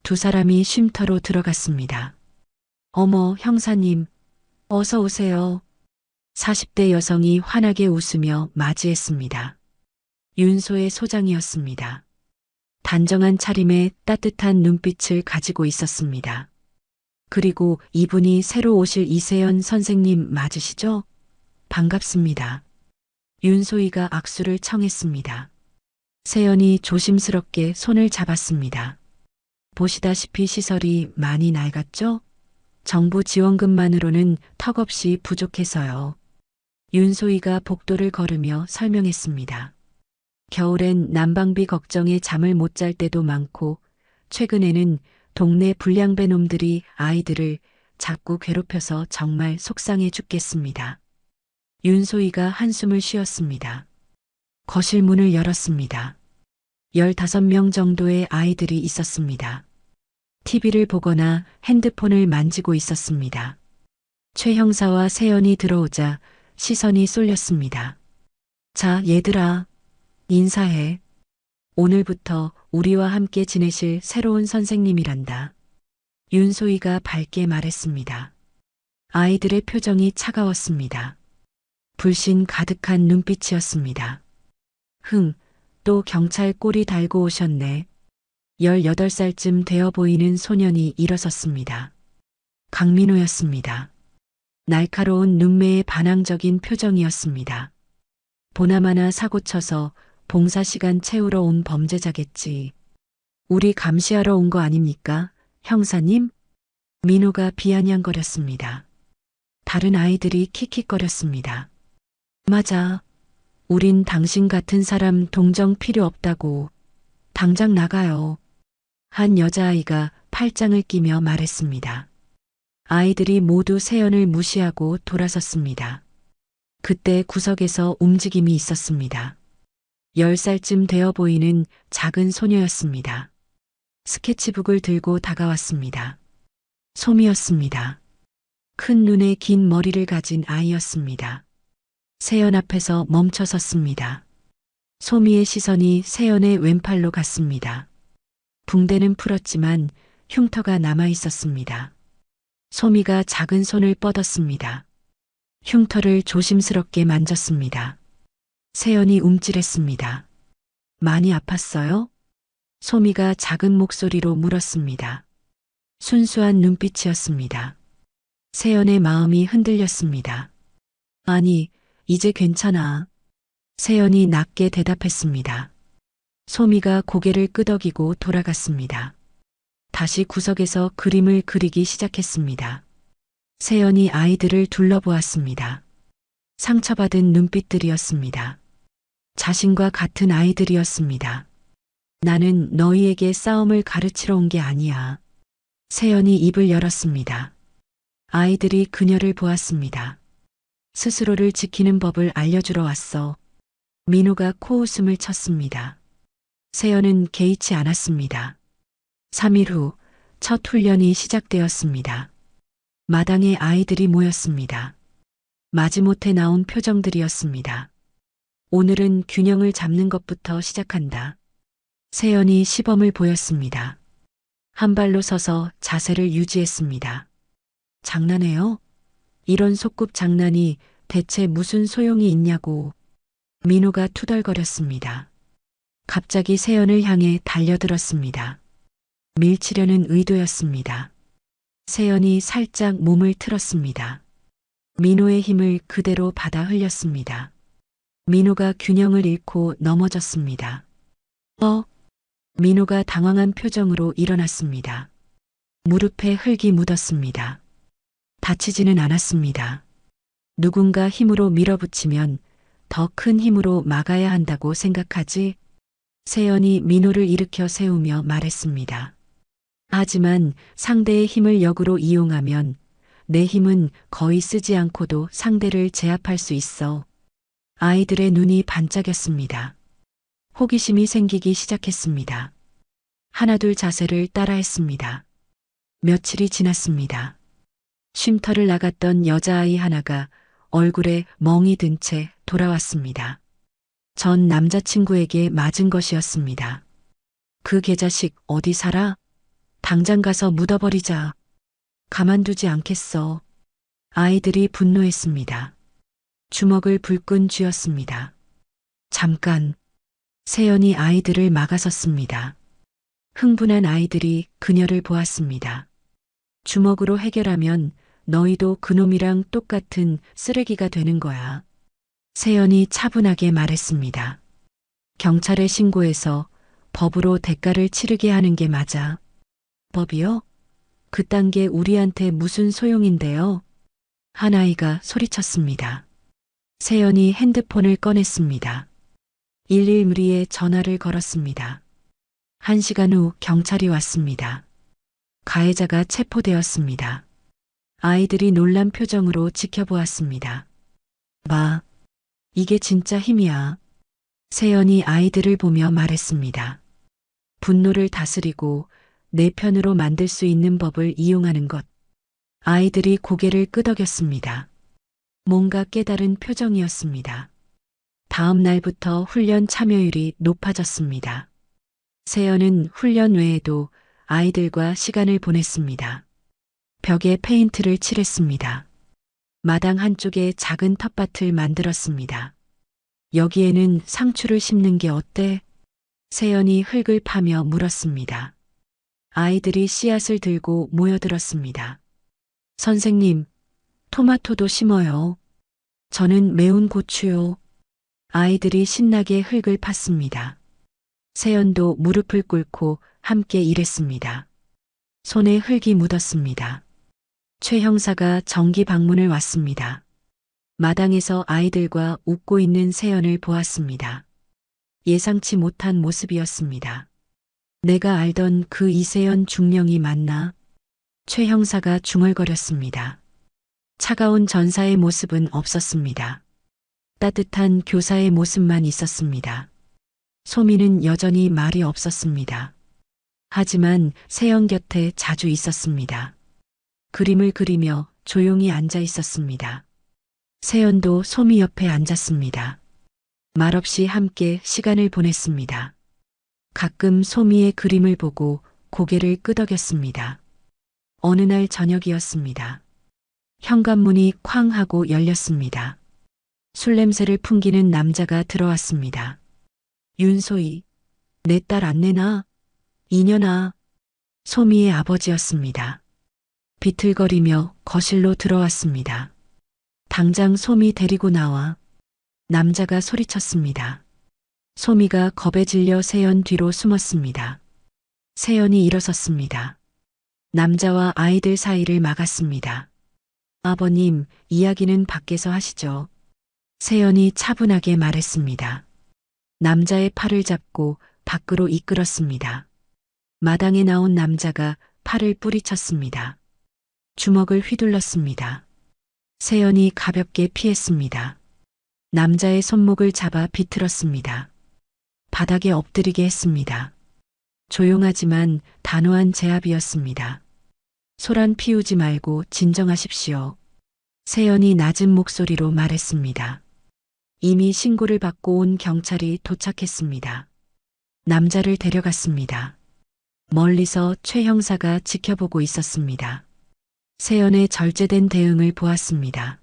두 사람이 쉼터로 들어갔습니다. 어머, 형사님, 어서 오세요. 40대 여성이 환하게 웃으며 맞이했습니다. 윤소의 소장이었습니다. 단정한 차림에 따뜻한 눈빛을 가지고 있었습니다. 그리고 이분이 새로 오실 이세연 선생님 맞으시죠? 반갑습니다. 윤소희가 악수를 청했습니다. 세연이 조심스럽게 손을 잡았습니다. 보시다시피 시설이 많이 낡았죠? 정부 지원금만으로는 턱없이 부족해서요. 윤소희가 복도를 걸으며 설명했습니다. 겨울엔 난방비 걱정에 잠을 못 잘 때도 많고 최근에는 동네 불량배 놈들이 아이들을 자꾸 괴롭혀서 정말 속상해 죽겠습니다. 윤소희가 한숨을 쉬었습니다. 거실 문을 열었습니다. 15명 정도의 아이들이 있었습니다. TV를 보거나 핸드폰을 만지고 있었습니다. 최 형사와 세연이 들어오자 시선이 쏠렸습니다. 자, 얘들아. 인사해. 오늘부터 우리와 함께 지내실 새로운 선생님이란다. 윤소희가 밝게 말했습니다. 아이들의 표정이 차가웠습니다. 불신 가득한 눈빛이었습니다. 또 경찰 꼬리 달고 오셨네. 18살쯤 되어 보이는 소년이 일어섰습니다. 강민호였습니다. 날카로운 눈매의 반항적인 표정이었습니다. 보나마나 사고쳐서 봉사 시간 채우러 온 범죄자겠지. 우리 감시하러 온 거 아닙니까, 형사님? 민호가 비아냥거렸습니다. 다른 아이들이 킥킥거렸습니다. 맞아. 우린 당신 같은 사람 동정 필요 없다고. 당장 나가요. 한 여자아이가 팔짱을 끼며 말했습니다. 아이들이 모두 세연을 무시하고 돌아섰습니다. 그때 구석에서 움직임이 있었습니다. 10살쯤 되어 보이는 작은 소녀였습니다. 스케치북을 들고 다가왔습니다. 솜이었습니다. 큰 눈에 긴 머리를 가진 아이였습니다. 세연 앞에서 멈춰 섰습니다. 솜이의 시선이 세연의 왼팔로 갔습니다. 붕대는 풀었지만 흉터가 남아 있었습니다. 솜이가 작은 손을 뻗었습니다. 흉터를 조심스럽게 만졌습니다. 세연이 움찔했습니다. 많이 아팠어요? 솜이가 작은 목소리로 물었습니다. 순수한 눈빛이었습니다. 세연의 마음이 흔들렸습니다. 아니, 이제 괜찮아. 세연이 낮게 대답했습니다. 솜이가 고개를 끄덕이고 돌아갔습니다. 다시 구석에서 그림을 그리기 시작했습니다. 세연이 아이들을 둘러보았습니다. 상처받은 눈빛들이었습니다. 자신과 같은 아이들이었습니다. 나는 너희에게 싸움을 가르치러 온 게 아니야. 세연이 입을 열었습니다. 아이들이 그녀를 보았습니다. 스스로를 지키는 법을 알려주러 왔어. 민호가 코웃음을 쳤습니다. 세연은 개의치 않았습니다. 3일 후 첫 훈련이 시작되었습니다. 마당에 아이들이 모였습니다. 마지못해 나온 표정들이었습니다. 오늘은 균형을 잡는 것부터 시작한다. 세연이 시범을 보였습니다. 한 발로 서서 자세를 유지했습니다. 장난해요? 이런 소꿉 장난이 대체 무슨 소용이 있냐고. 민호가 투덜거렸습니다. 갑자기 세연을 향해 달려들었습니다. 밀치려는 의도였습니다. 세연이 살짝 몸을 틀었습니다. 민호의 힘을 그대로 받아 흘렸습니다. 민호가 균형을 잃고 넘어졌습니다. 민호가 당황한 표정으로 일어났습니다. 무릎에 흙이 묻었습니다. 다치지는 않았습니다. 누군가 힘으로 밀어붙이면 더 큰 힘으로 막아야 한다고 생각하지? 세연이 민호를 일으켜 세우며 말했습니다. 하지만 상대의 힘을 역으로 이용하면 내 힘은 거의 쓰지 않고도 상대를 제압할 수 있어. 아이들의 눈이 반짝였습니다. 호기심이 생기기 시작했습니다. 하나둘 자세를 따라했습니다. 며칠이 지났습니다. 쉼터를 나갔던 여자아이 하나가 얼굴에 멍이 든 채 돌아왔습니다. 전 남자친구에게 맞은 것이었습니다. 그 개자식 어디 살아? 당장 가서 묻어버리자. 가만두지 않겠어. 아이들이 분노했습니다. 주먹을 불끈 쥐었습니다. 잠깐. 세연이 아이들을 막아섰습니다. 흥분한 아이들이 그녀를 보았습니다. 주먹으로 해결하면 너희도 그놈이랑 똑같은 쓰레기가 되는 거야. 세연이 차분하게 말했습니다. 경찰에 신고해서 법으로 대가를 치르게 하는 게 맞아. 법이요? 그딴 게 우리한테 무슨 소용인데요? 한 아이가 소리쳤습니다. 세연이 핸드폰을 꺼냈습니다. 112에 전화를 걸었습니다. 1시간 후 경찰이 왔습니다. 가해자가 체포되었습니다. 아이들이 놀란 표정으로 지켜보았습니다. 마, 이게 진짜 힘이야. 세연이 아이들을 보며 말했습니다. 분노를 다스리고 내 편으로 만들 수 있는 법을 이용하는 것. 아이들이 고개를 끄덕였습니다. 뭔가 깨달은 표정이었습니다. 다음 날부터 훈련 참여율이 높아졌습니다. 세연은 훈련 외에도 아이들과 시간을 보냈습니다. 벽에 페인트를 칠했습니다. 마당 한쪽에 작은 텃밭을 만들었습니다. 여기에는 상추를 심는 게 어때? 세연이 흙을 파며 물었습니다. 아이들이 씨앗을 들고 모여들었습니다. 선생님, 토마토도 심어요. 저는 매운 고추요. 아이들이 신나게 흙을 팠습니다. 세연도 무릎을 꿇고 함께 일했습니다. 손에 흙이 묻었습니다. 최 형사가 정기 방문을 왔습니다. 마당에서 아이들과 웃고 있는 세연을 보았습니다. 예상치 못한 모습이었습니다. 내가 알던 그 이세연 중령이 맞나? 최 형사가 중얼거렸습니다. 차가운 전사의 모습은 없었습니다. 따뜻한 교사의 모습만 있었습니다. 소미는 여전히 말이 없었습니다. 하지만 세연 곁에 자주 있었습니다. 그림을 그리며 조용히 앉아 있었습니다. 세연도 소미 옆에 앉았습니다. 말없이 함께 시간을 보냈습니다. 가끔 소미의 그림을 보고 고개를 끄덕였습니다. 어느 날 저녁이었습니다. 현관문이 쾅 하고 열렸습니다. 술 냄새를 풍기는 남자가 들어왔습니다. 윤소희, 내 딸 안 내놔? 이년아. 소미의 아버지였습니다. 비틀거리며 거실로 들어왔습니다. 당장 소미 데리고 나와. 남자가 소리쳤습니다. 소미가 겁에 질려 세연 뒤로 숨었습니다. 세연이 일어섰습니다. 남자와 아이들 사이를 막았습니다. 아버님, 이야기는 밖에서 하시죠. 세연이 차분하게 말했습니다. 남자의 팔을 잡고 밖으로 이끌었습니다. 마당에 나온 남자가 팔을 뿌리쳤습니다. 주먹을 휘둘렀습니다. 세연이 가볍게 피했습니다. 남자의 손목을 잡아 비틀었습니다. 바닥에 엎드리게 했습니다. 조용하지만 단호한 제압이었습니다. 소란 피우지 말고 진정하십시오. 세연이 낮은 목소리로 말했습니다. 이미 신고를 받고 온 경찰이 도착했습니다. 남자를 데려갔습니다. 멀리서 최 형사가 지켜보고 있었습니다. 세연의 절제된 대응을 보았습니다.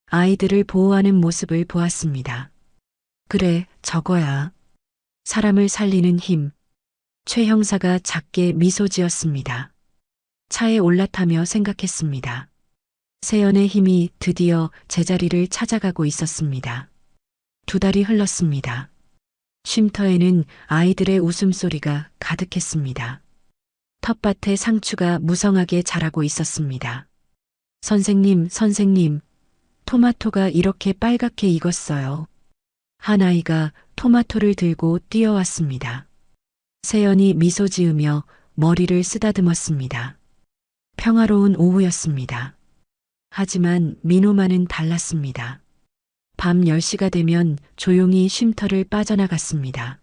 아이들을 보호하는 모습을 보았습니다. 그래, 저거야. 사람을 살리는 힘. 최 형사가 작게 미소 지었습니다. 차에 올라타며 생각했습니다. 세연의 힘이 드디어 제자리를 찾아가고 있었습니다. 2달이 흘렀습니다. 쉼터에는 아이들의 웃음소리가 가득했습니다. 텃밭에 상추가 무성하게 자라고 있었습니다. 선생님, 선생님, 토마토가 이렇게 빨갛게 익었어요. 한 아이가 토마토를 들고 뛰어왔습니다. 세연이 미소 지으며 머리를 쓰다듬었습니다. 평화로운 오후였습니다. 하지만 민호만은 달랐습니다. 밤 10시가 되면 조용히 쉼터를 빠져나갔습니다.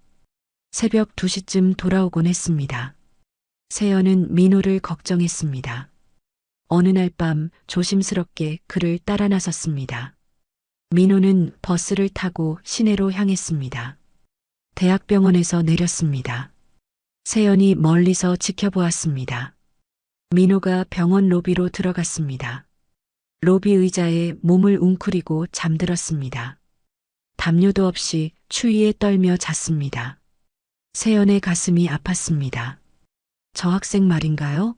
새벽 2시쯤 돌아오곤 했습니다. 세연은 민호를 걱정했습니다. 어느 날 밤 조심스럽게 그를 따라 나섰습니다. 민호는 버스를 타고 시내로 향했습니다. 대학병원에서 내렸습니다. 세연이 멀리서 지켜보았습니다. 민호가 병원 로비로 들어갔습니다. 로비 의자에 몸을 웅크리고 잠들었습니다. 담요도 없이 추위에 떨며 잤습니다. 세연의 가슴이 아팠습니다. 저 학생 말인가요?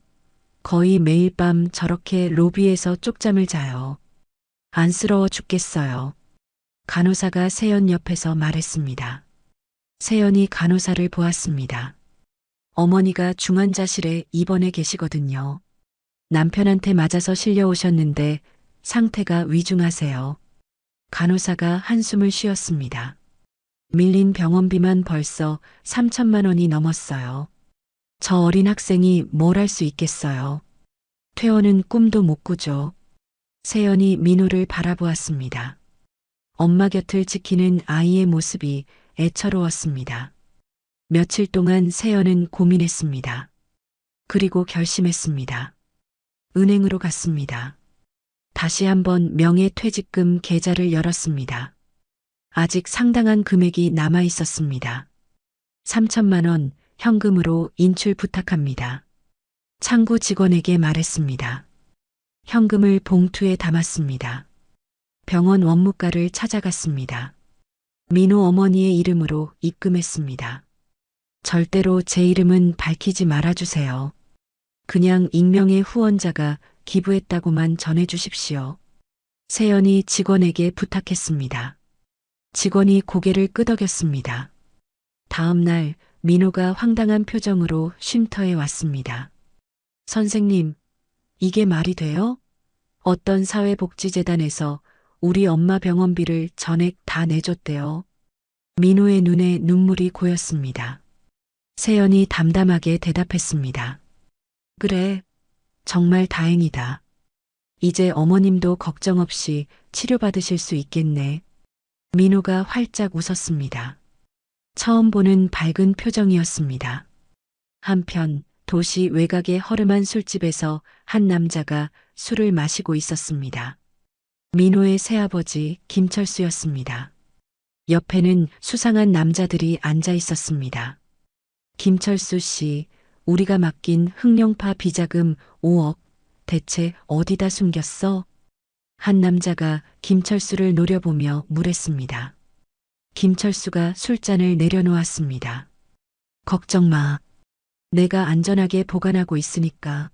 거의 매일 밤 저렇게 로비에서 쪽잠을 자요. 안쓰러워 죽겠어요. 간호사가 세연 옆에서 말했습니다. 세연이 간호사를 보았습니다. 어머니가 중환자실에 입원해 계시거든요. 남편한테 맞아서 실려오셨는데 상태가 위중하세요. 간호사가 한숨을 쉬었습니다. 밀린 병원비만 벌써 3천만 원이 넘었어요. 저 어린 학생이 뭘 할 수 있겠어요. 퇴원은 꿈도 못 꾸죠. 세연이 민호를 바라보았습니다. 엄마 곁을 지키는 아이의 모습이 애처로웠습니다. 며칠 동안 세연은 고민했습니다. 그리고 결심했습니다. 은행으로 갔습니다. 다시 한번 명예퇴직금 계좌를 열었습니다. 아직 상당한 금액이 남아 있었습니다. 3천만 원 현금으로 인출 부탁합니다. 창구 직원에게 말했습니다. 현금을 봉투에 담았습니다. 병원 원무과를 찾아갔습니다. 민호 어머니의 이름으로 입금했습니다. 절대로 제 이름은 밝히지 말아주세요. 그냥 익명의 후원자가 기부했다고만 전해주십시오. 세연이 직원에게 부탁했습니다. 직원이 고개를 끄덕였습니다. 다음 날 민호가 황당한 표정으로 쉼터에 왔습니다. 선생님, 이게 말이 돼요? 어떤 사회복지재단에서 우리 엄마 병원비를 전액 다 내줬대요. 민호의 눈에 눈물이 고였습니다. 세연이 담담하게 대답했습니다. 그래, 정말 다행이다. 이제 어머님도 걱정 없이 치료받으실 수 있겠네. 민호가 활짝 웃었습니다. 처음 보는 밝은 표정이었습니다. 한편 도시 외곽의 허름한 술집에서 한 남자가 술을 마시고 있었습니다. 민호의 새아버지 김철수였습니다. 옆에는 수상한 남자들이 앉아 있었습니다. 김철수 씨, 우리가 맡긴 흑룡파 비자금 5억 대체 어디다 숨겼어? 한 남자가 김철수를 노려보며 물었습니다. 김철수가 술잔을 내려놓았습니다. 걱정 마. 내가 안전하게 보관하고 있으니까.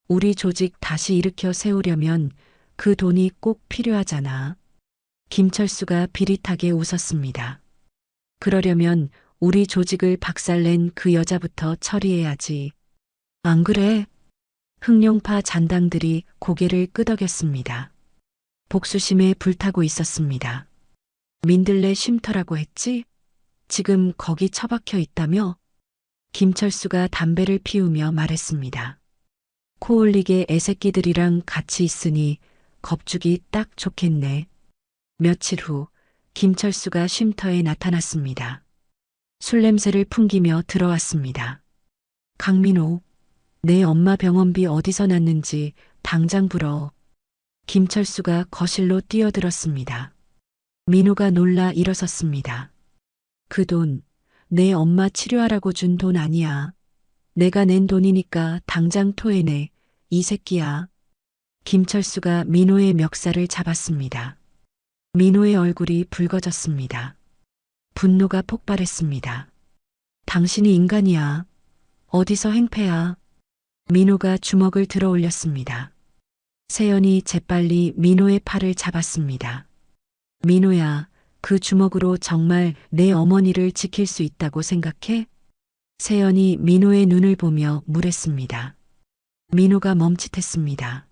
우리 조직 다시 일으켜 세우려면 그 돈이 꼭 필요하잖아. 김철수가 비릿하게 웃었습니다. 그러려면 우리 조직을 박살낸 그 여자부터 처리해야지. 안 그래? 흑룡파 잔당들이 고개를 끄덕였습니다. 복수심에 불타고 있었습니다. 민들레 쉼터라고 했지? 지금 거기 처박혀 있다며? 김철수가 담배를 피우며 말했습니다. 코올리게 애새끼들이랑 같이 있으니 겁주기 딱 좋겠네. 며칠 후 김철수가 쉼터에 나타났습니다. 술 냄새를 풍기며 들어왔습니다. 강민호, 내 엄마 병원비 어디서 났는지 당장 불어. 김철수가 거실로 뛰어들었습니다. 민호가 놀라 일어섰습니다. 그 돈, 내 엄마 치료하라고 준 돈 아니야. 내가 낸 돈이니까 당장 토해내, 이 새끼야. 김철수가 민호의 멱살을 잡았습니다. 민호의 얼굴이 붉어졌습니다. 분노가 폭발했습니다. 당신이 인간이야. 어디서 행패야. 민호가 주먹을 들어 올렸습니다. 세연이 재빨리 민호의 팔을 잡았습니다. 민호야, 그 주먹으로 정말 내 어머니를 지킬 수 있다고 생각해? 세연이 민호의 눈을 보며 물었습니다. 민호가 멈칫했습니다.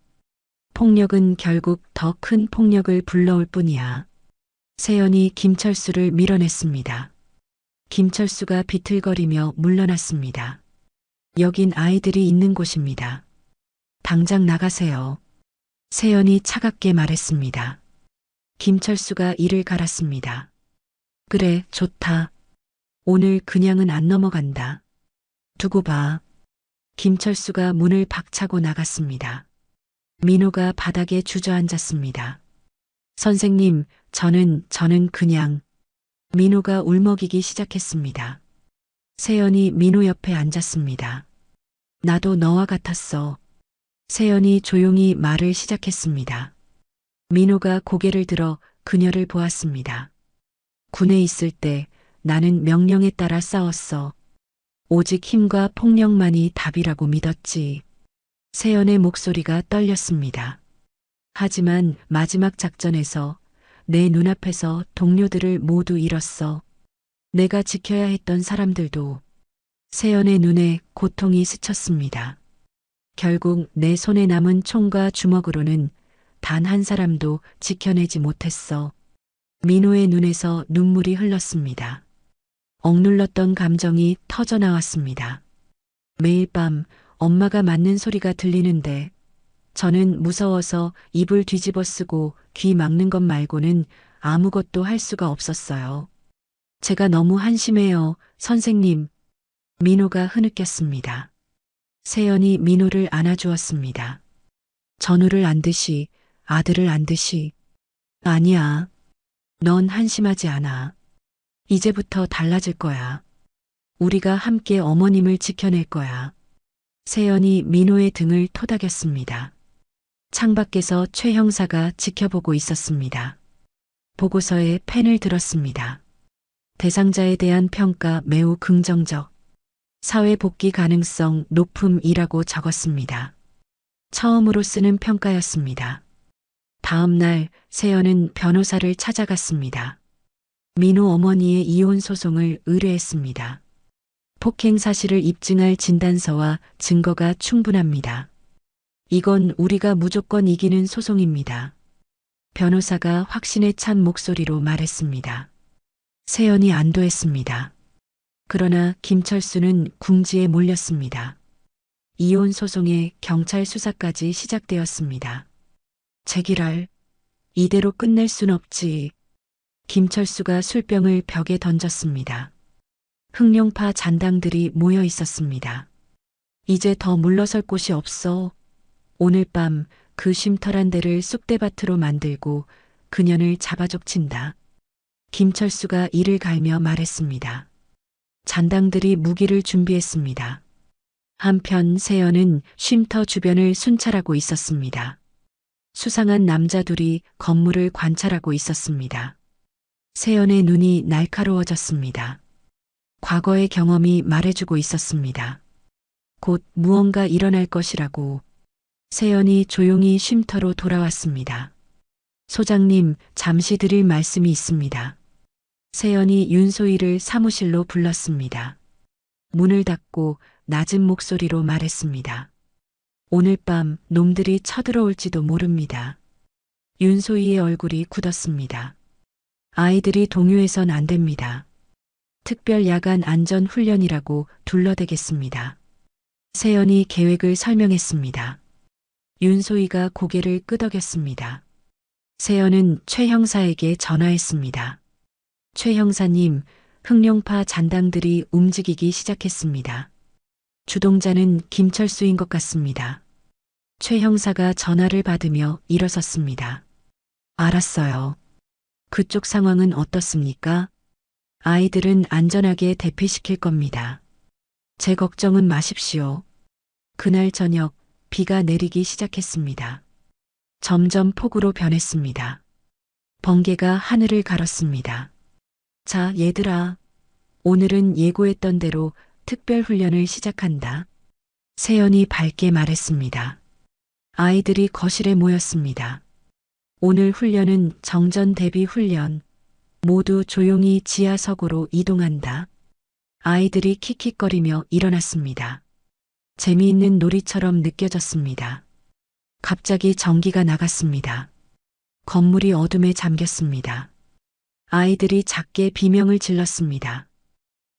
폭력은 결국 더 큰 폭력을 불러올 뿐이야. 세연이 김철수를 밀어냈습니다. 김철수가 비틀거리며 물러났습니다. 여긴 아이들이 있는 곳입니다. 당장 나가세요. 세연이 차갑게 말했습니다. 김철수가 이를 갈았습니다. 그래, 좋다. 오늘 그냥은 안 넘어간다. 두고 봐. 김철수가 문을 박차고 나갔습니다. 민호가 바닥에 주저앉았습니다. 선생님, 저는 그냥. 민호가 울먹이기 시작했습니다. 세연이 민호 옆에 앉았습니다. 나도 너와 같았어. 세연이 조용히 말을 시작했습니다. 민호가 고개를 들어 그녀를 보았습니다. 군에 있을 때 나는 명령에 따라 싸웠어. 오직 힘과 폭력만이 답이라고 믿었지. 세연의 목소리가 떨렸습니다. 하지만 마지막 작전에서 내 눈앞에서 동료들을 모두 잃었어. 내가 지켜야 했던 사람들도. 세연의 눈에 고통이 스쳤습니다. 결국 내 손에 남은 총과 주먹으로는 단 한 사람도 지켜내지 못했어. 민호의 눈에서 눈물이 흘렀습니다. 억눌렀던 감정이 터져나왔습니다. 매일 밤 엄마가 맞는 소리가 들리는데 저는 무서워서 입을 뒤집어 쓰고 귀 막는 것 말고는 아무것도 할 수가 없었어요. 제가 너무 한심해요, 선생님. 민호가 흐느꼈습니다. 세연이 민호를 안아주었습니다. 전우를 안듯이, 아들을 안듯이. 아니야. 넌 한심하지 않아. 이제부터 달라질 거야. 우리가 함께 어머님을 지켜낼 거야. 세연이 민호의 등을 토닥였습니다. 창밖에서 최 형사가 지켜보고 있었습니다. 보고서에 펜을 들었습니다. 대상자에 대한 평가 매우 긍정적. 사회 복귀 가능성 높음이라고 적었습니다. 처음으로 쓰는 평가였습니다. 다음 날 세연은 변호사를 찾아갔습니다. 민호 어머니의 이혼 소송을 의뢰했습니다. 폭행 사실을 입증할 진단서와 증거가 충분합니다. 이건 우리가 무조건 이기는 소송입니다. 변호사가 확신에 찬 목소리로 말했습니다. 세연이 안도했습니다. 그러나 김철수는 궁지에 몰렸습니다. 이혼 소송에 경찰 수사까지 시작되었습니다. 제기랄, 이대로 끝낼 순 없지. 김철수가 술병을 벽에 던졌습니다. 흑룡파 잔당들이 모여 있었습니다. 이제 더 물러설 곳이 없어. 오늘 밤 그 쉼터란 데를 쑥대밭으로 만들고 그년을 잡아족친다. 김철수가 이를 갈며 말했습니다. 잔당들이 무기를 준비했습니다. 한편 세연은 쉼터 주변을 순찰하고 있었습니다. 수상한 남자 둘이 건물을 관찰하고 있었습니다. 세연의 눈이 날카로워졌습니다. 과거의 경험이 말해주고 있었습니다. 곧 무언가 일어날 것이라고. 세연이 조용히 쉼터로 돌아왔습니다. 소장님, 잠시 드릴 말씀이 있습니다. 세연이 윤소희를 사무실로 불렀습니다. 문을 닫고 낮은 목소리로 말했습니다. 오늘 밤 놈들이 쳐들어올지도 모릅니다. 윤소희의 얼굴이 굳었습니다. 아이들이 동요해선 안 됩니다. 특별 야간 안전 훈련이라고 둘러대겠습니다. 세연이 계획을 설명했습니다. 윤소희가 고개를 끄덕였습니다. 세연은 최 형사에게 전화했습니다. 최 형사님, 흑룡파 잔당들이 움직이기 시작했습니다. 주동자는 김철수인 것 같습니다. 최 형사가 전화를 받으며 일어섰습니다. 알았어요. 그쪽 상황은 어떻습니까? 아이들은 안전하게 대피시킬 겁니다. 제 걱정은 마십시오. 그날 저녁 비가 내리기 시작했습니다. 점점 폭우로 변했습니다. 번개가 하늘을 가렸습니다. 자, 얘들아. 오늘은 예고했던 대로 특별훈련을 시작한다. 세연이 밝게 말했습니다. 아이들이 거실에 모였습니다. 오늘 훈련은 정전 대비 훈련. 모두 조용히 지하석으로 이동한다. 아이들이 킥킥거리며 일어났습니다. 재미있는 놀이처럼 느껴졌습니다. 갑자기 전기가 나갔습니다. 건물이 어둠에 잠겼습니다. 아이들이 작게 비명을 질렀습니다.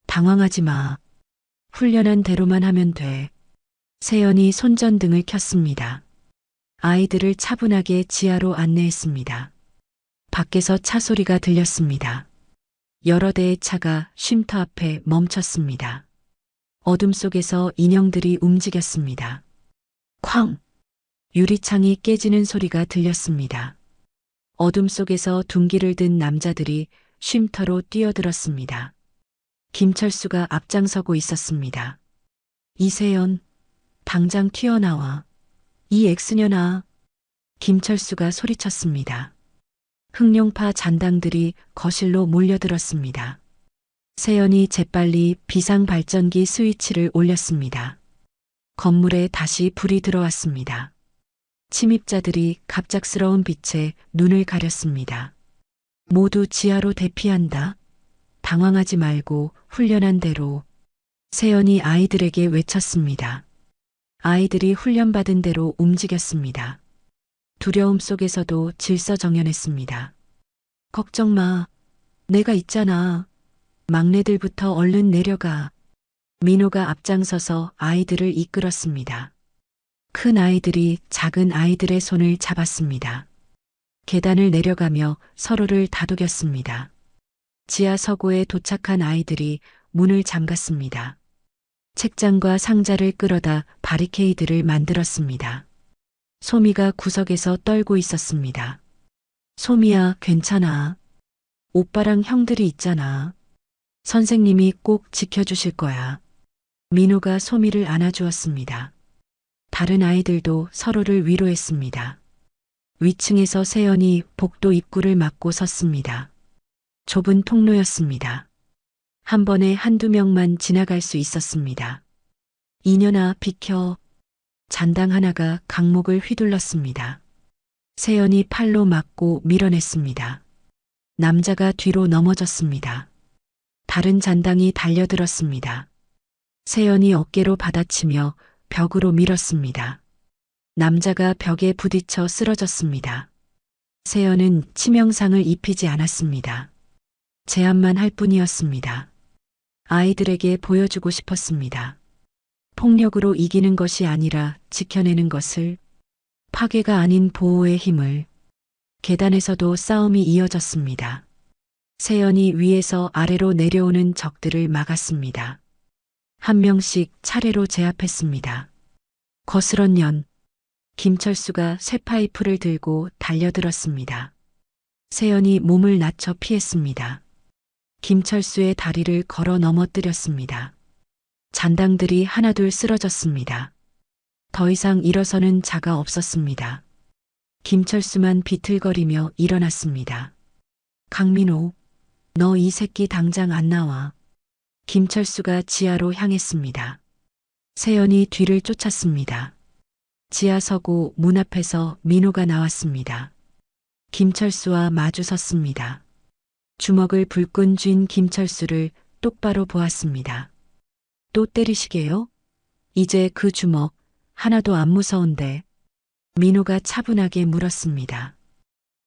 당황하지 마. 훈련한 대로만 하면 돼. 세연이 손전등을 켰습니다. 아이들을 차분하게 지하로 안내했습니다. 밖에서 차 소리가 들렸습니다. 여러 대의 차가 쉼터 앞에 멈췄습니다. 어둠 속에서 인형들이 움직였습니다. 쾅! 유리창이 깨지는 소리가 들렸습니다. 어둠 속에서 둔기를 든 남자들이 쉼터로 뛰어들었습니다. 김철수가 앞장서고 있었습니다. 이세연, 당장 튀어나와. 이 엑스년아. 김철수가 소리쳤습니다. 흑룡파 잔당들이 거실로 몰려들었습니다. 세연이 재빨리 비상발전기 스위치를 올렸습니다. 건물에 다시 불이 들어왔습니다. 침입자들이 갑작스러운 빛에 눈을 가렸습니다. 모두 지하로 대피한다. 당황하지 말고 훈련한 대로. 세연이 아이들에게 외쳤습니다. 아이들이 훈련받은 대로 움직였습니다. 두려움 속에서도 질서정연했습니다. 걱정 마. 내가 있잖아. 막내들부터 얼른 내려가. 민호가 앞장서서 아이들을 이끌었습니다. 큰 아이들이 작은 아이들의 손을 잡았습니다. 계단을 내려가며 서로를 다독였습니다. 지하 서고에 도착한 아이들이 문을 잠갔습니다. 책장과 상자를 끌어다 바리케이드를 만들었습니다. 소미가 구석에서 떨고 있었습니다. 소미야, 괜찮아. 오빠랑 형들이 있잖아. 선생님이 꼭 지켜주실 거야. 민호가 소미를 안아주었습니다. 다른 아이들도 서로를 위로했습니다. 위층에서 세연이 복도 입구를 막고 섰습니다. 좁은 통로였습니다. 한 번에 한두 명만 지나갈 수 있었습니다. 이년아, 비켜. 잔당 하나가 강목을 휘둘렀습니다. 세연이 팔로 막고 밀어냈습니다. 남자가 뒤로 넘어졌습니다. 다른 잔당이 달려들었습니다. 세연이 어깨로 받아치며 벽으로 밀었습니다. 남자가 벽에 부딪혀 쓰러졌습니다. 세연은 치명상을 입히지 않았습니다. 제압만 할 뿐이었습니다. 아이들에게 보여주고 싶었습니다. 폭력으로 이기는 것이 아니라 지켜내는 것을, 파괴가 아닌 보호의 힘을. 계단에서도 싸움이 이어졌습니다. 세연이 위에서 아래로 내려오는 적들을 막았습니다. 한 명씩 차례로 제압했습니다. 거스런 년, 김철수가 쇠파이프를 들고 달려들었습니다. 세연이 몸을 낮춰 피했습니다. 김철수의 다리를 걸어 넘어뜨렸습니다. 잔당들이 하나둘 쓰러졌습니다. 더 이상 일어서는 자가 없었습니다. 김철수만 비틀거리며 일어났습니다. 강민호, 너 이 새끼 당장 안 나와. 김철수가 지하로 향했습니다. 세연이 뒤를 쫓았습니다. 지하 서고 문 앞에서 민호가 나왔습니다. 김철수와 마주 섰습니다. 주먹을 불끈 쥔 김철수를 똑바로 보았습니다. 또 때리시게요? 이제 그 주먹 하나도 안 무서운데. 민호가 차분하게 물었습니다.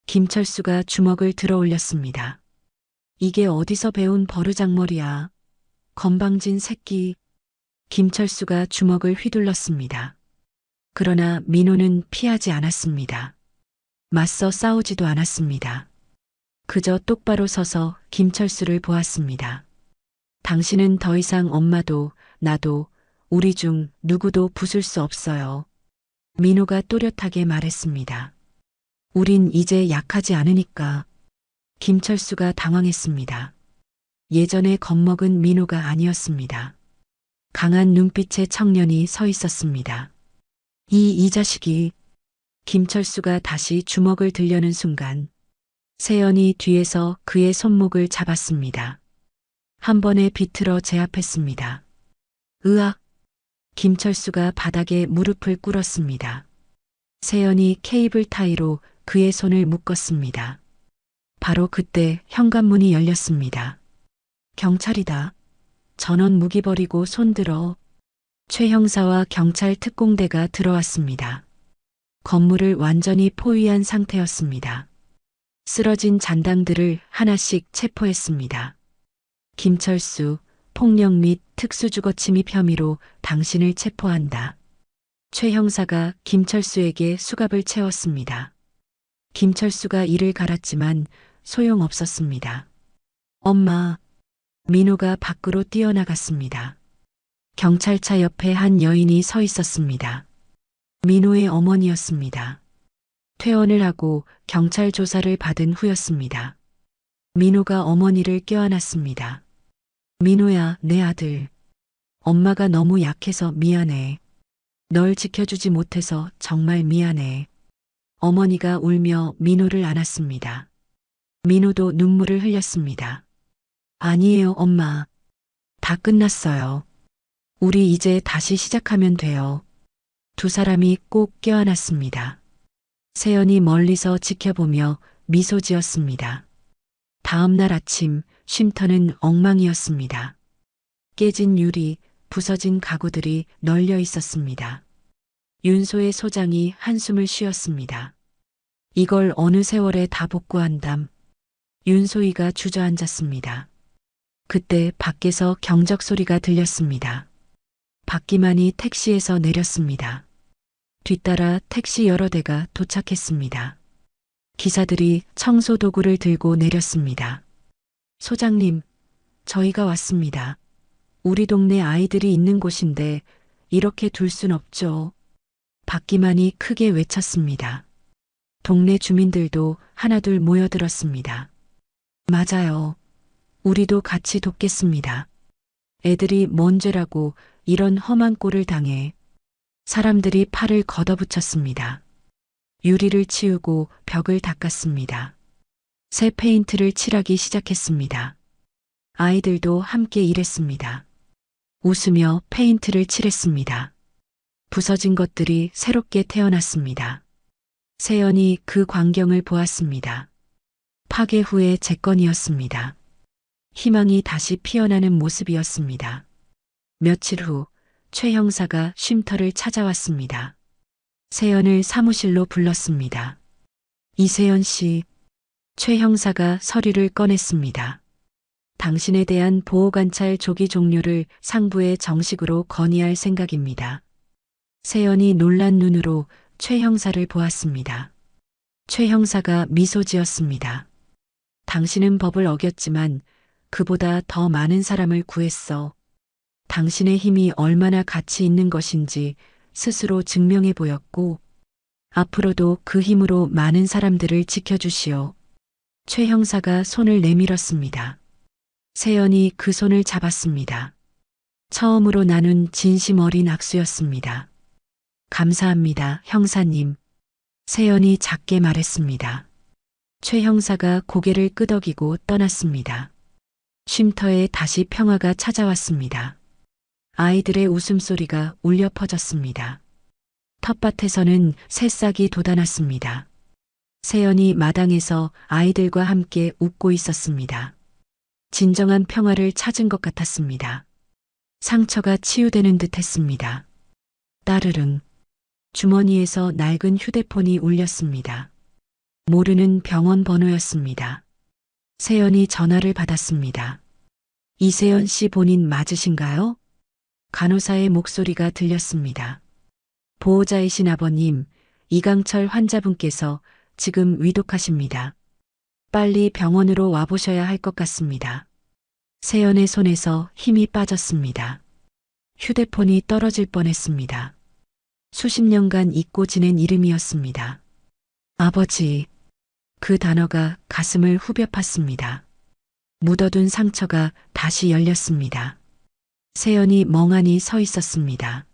김철수가 주먹을 들어 올렸습니다. 이게 어디서 배운 버르장머리야. 건방진 새끼. 김철수가 주먹을 휘둘렀습니다. 그러나 민호는 피하지 않았습니다. 맞서 싸우지도 않았습니다. 그저 똑바로 서서 김철수를 보았습니다. 당신은 더 이상 엄마도 나도 우리 중 누구도 부술 수 없어요. 민호가 또렷하게 말했습니다. 우린 이제 약하지 않으니까. 김철수가 당황했습니다. 예전에 겁먹은 민호가 아니었습니다. 강한 눈빛의 청년이 서 있었습니다. 이 자식이. 김철수가 다시 주먹을 들려는 순간 세연이 뒤에서 그의 손목을 잡았습니다. 한 번에 비틀어 제압했습니다. 으악! 김철수가 바닥에 무릎을 꿇었습니다. 세연이 케이블 타이로 그의 손을 묶었습니다. 바로 그때 현관문이 열렸습니다. 경찰이다. 전원 무기 버리고 손 들어. 최 형사와 경찰 특공대가 들어왔습니다. 건물을 완전히 포위한 상태였습니다. 쓰러진 잔당들을 하나씩 체포했습니다. 김철수, 폭력 및 특수주거침입 혐의로 당신을 체포한다. 최 형사가 김철수에게 수갑을 채웠습니다. 김철수가 이를 갈았지만 소용없었습니다. 엄마. 민호가 밖으로 뛰어나갔습니다. 경찰차 옆에 한 여인이 서 있었습니다. 민호의 어머니였습니다. 퇴원을 하고 경찰 조사를 받은 후였습니다. 민호가 어머니를 껴안았습니다. 민호야, 내 아들. 엄마가 너무 약해서 미안해. 널 지켜주지 못해서 정말 미안해. 어머니가 울며 민호를 안았습니다. 민호도 눈물을 흘렸습니다. 아니에요, 엄마. 다 끝났어요. 우리 이제 다시 시작하면 돼요. 두 사람이 꼭 껴안았습니다. 세연이 멀리서 지켜보며 미소 지었습니다. 다음 날 아침 쉼터는 엉망이었습니다. 깨진 유리, 부서진 가구들이 널려 있었습니다. 윤소의 소장이 한숨을 쉬었습니다. 이걸 어느 세월에 다 복구한담. 윤소희가 주저앉았습니다. 그때 밖에서 경적 소리가 들렸습니다. 박기만이 택시에서 내렸습니다. 뒤따라 택시 여러 대가 도착했습니다. 기사들이 청소 도구를 들고 내렸습니다. 소장님, 저희가 왔습니다. 우리 동네 아이들이 있는 곳인데 이렇게 둘 순 없죠. 박기만이 크게 외쳤습니다. 동네 주민들도 하나둘 모여들었습니다. 맞아요. 우리도 같이 돕겠습니다. 애들이 뭔 죄라고 이런 험한 꼴을 당해. 사람들이 팔을 걷어붙였습니다. 유리를 치우고 벽을 닦았습니다. 새 페인트를 칠하기 시작했습니다. 아이들도 함께 일했습니다. 웃으며 페인트를 칠했습니다. 부서진 것들이 새롭게 태어났습니다. 세연이 그 광경을 보았습니다. 파괴 후의 재건이었습니다. 희망이 다시 피어나는 모습이었습니다. 며칠 후 최 형사가 쉼터를 찾아왔습니다. 세연을 사무실로 불렀습니다. 이세연 씨, 최 형사가 서류를 꺼냈습니다. 당신에 대한 보호관찰 조기 종료를 상부에 정식으로 건의할 생각입니다. 세연이 놀란 눈으로 최 형사를 보았습니다. 최 형사가 미소 지었습니다. 당신은 법을 어겼지만 그보다 더 많은 사람을 구했어. 당신의 힘이 얼마나 가치 있는 것인지 스스로 증명해 보였고, 앞으로도 그 힘으로 많은 사람들을 지켜주시오. 최 형사가 손을 내밀었습니다. 세연이 그 손을 잡았습니다. 처음으로 나눈 진심 어린 악수였습니다. 감사합니다, 형사님. 세연이 작게 말했습니다. 최 형사가 고개를 끄덕이고 떠났습니다. 쉼터에 다시 평화가 찾아왔습니다. 아이들의 웃음소리가 울려 퍼졌습니다. 텃밭에서는 새싹이 돋아났습니다. 세연이 마당에서 아이들과 함께 웃고 있었습니다. 진정한 평화를 찾은 것 같았습니다. 상처가 치유되는 듯 했습니다. 따르릉. 주머니에서 낡은 휴대폰이 울렸습니다. 모르는 병원 번호였습니다. 세연이 전화를 받았습니다. 이세연 씨 본인 맞으신가요? 간호사의 목소리가 들렸습니다. 보호자이신 아버님, 이강철 환자분께서 지금 위독하십니다. 빨리 병원으로 와보셔야 할 것 같습니다. 세연의 손에서 힘이 빠졌습니다. 휴대폰이 떨어질 뻔했습니다. 수십 년간 잊고 지낸 이름이었습니다. 아버지. 그 단어가 가슴을 후벼 팠습니다. 묻어둔 상처가 다시 열렸습니다. 세연이 멍하니 서 있었습니다.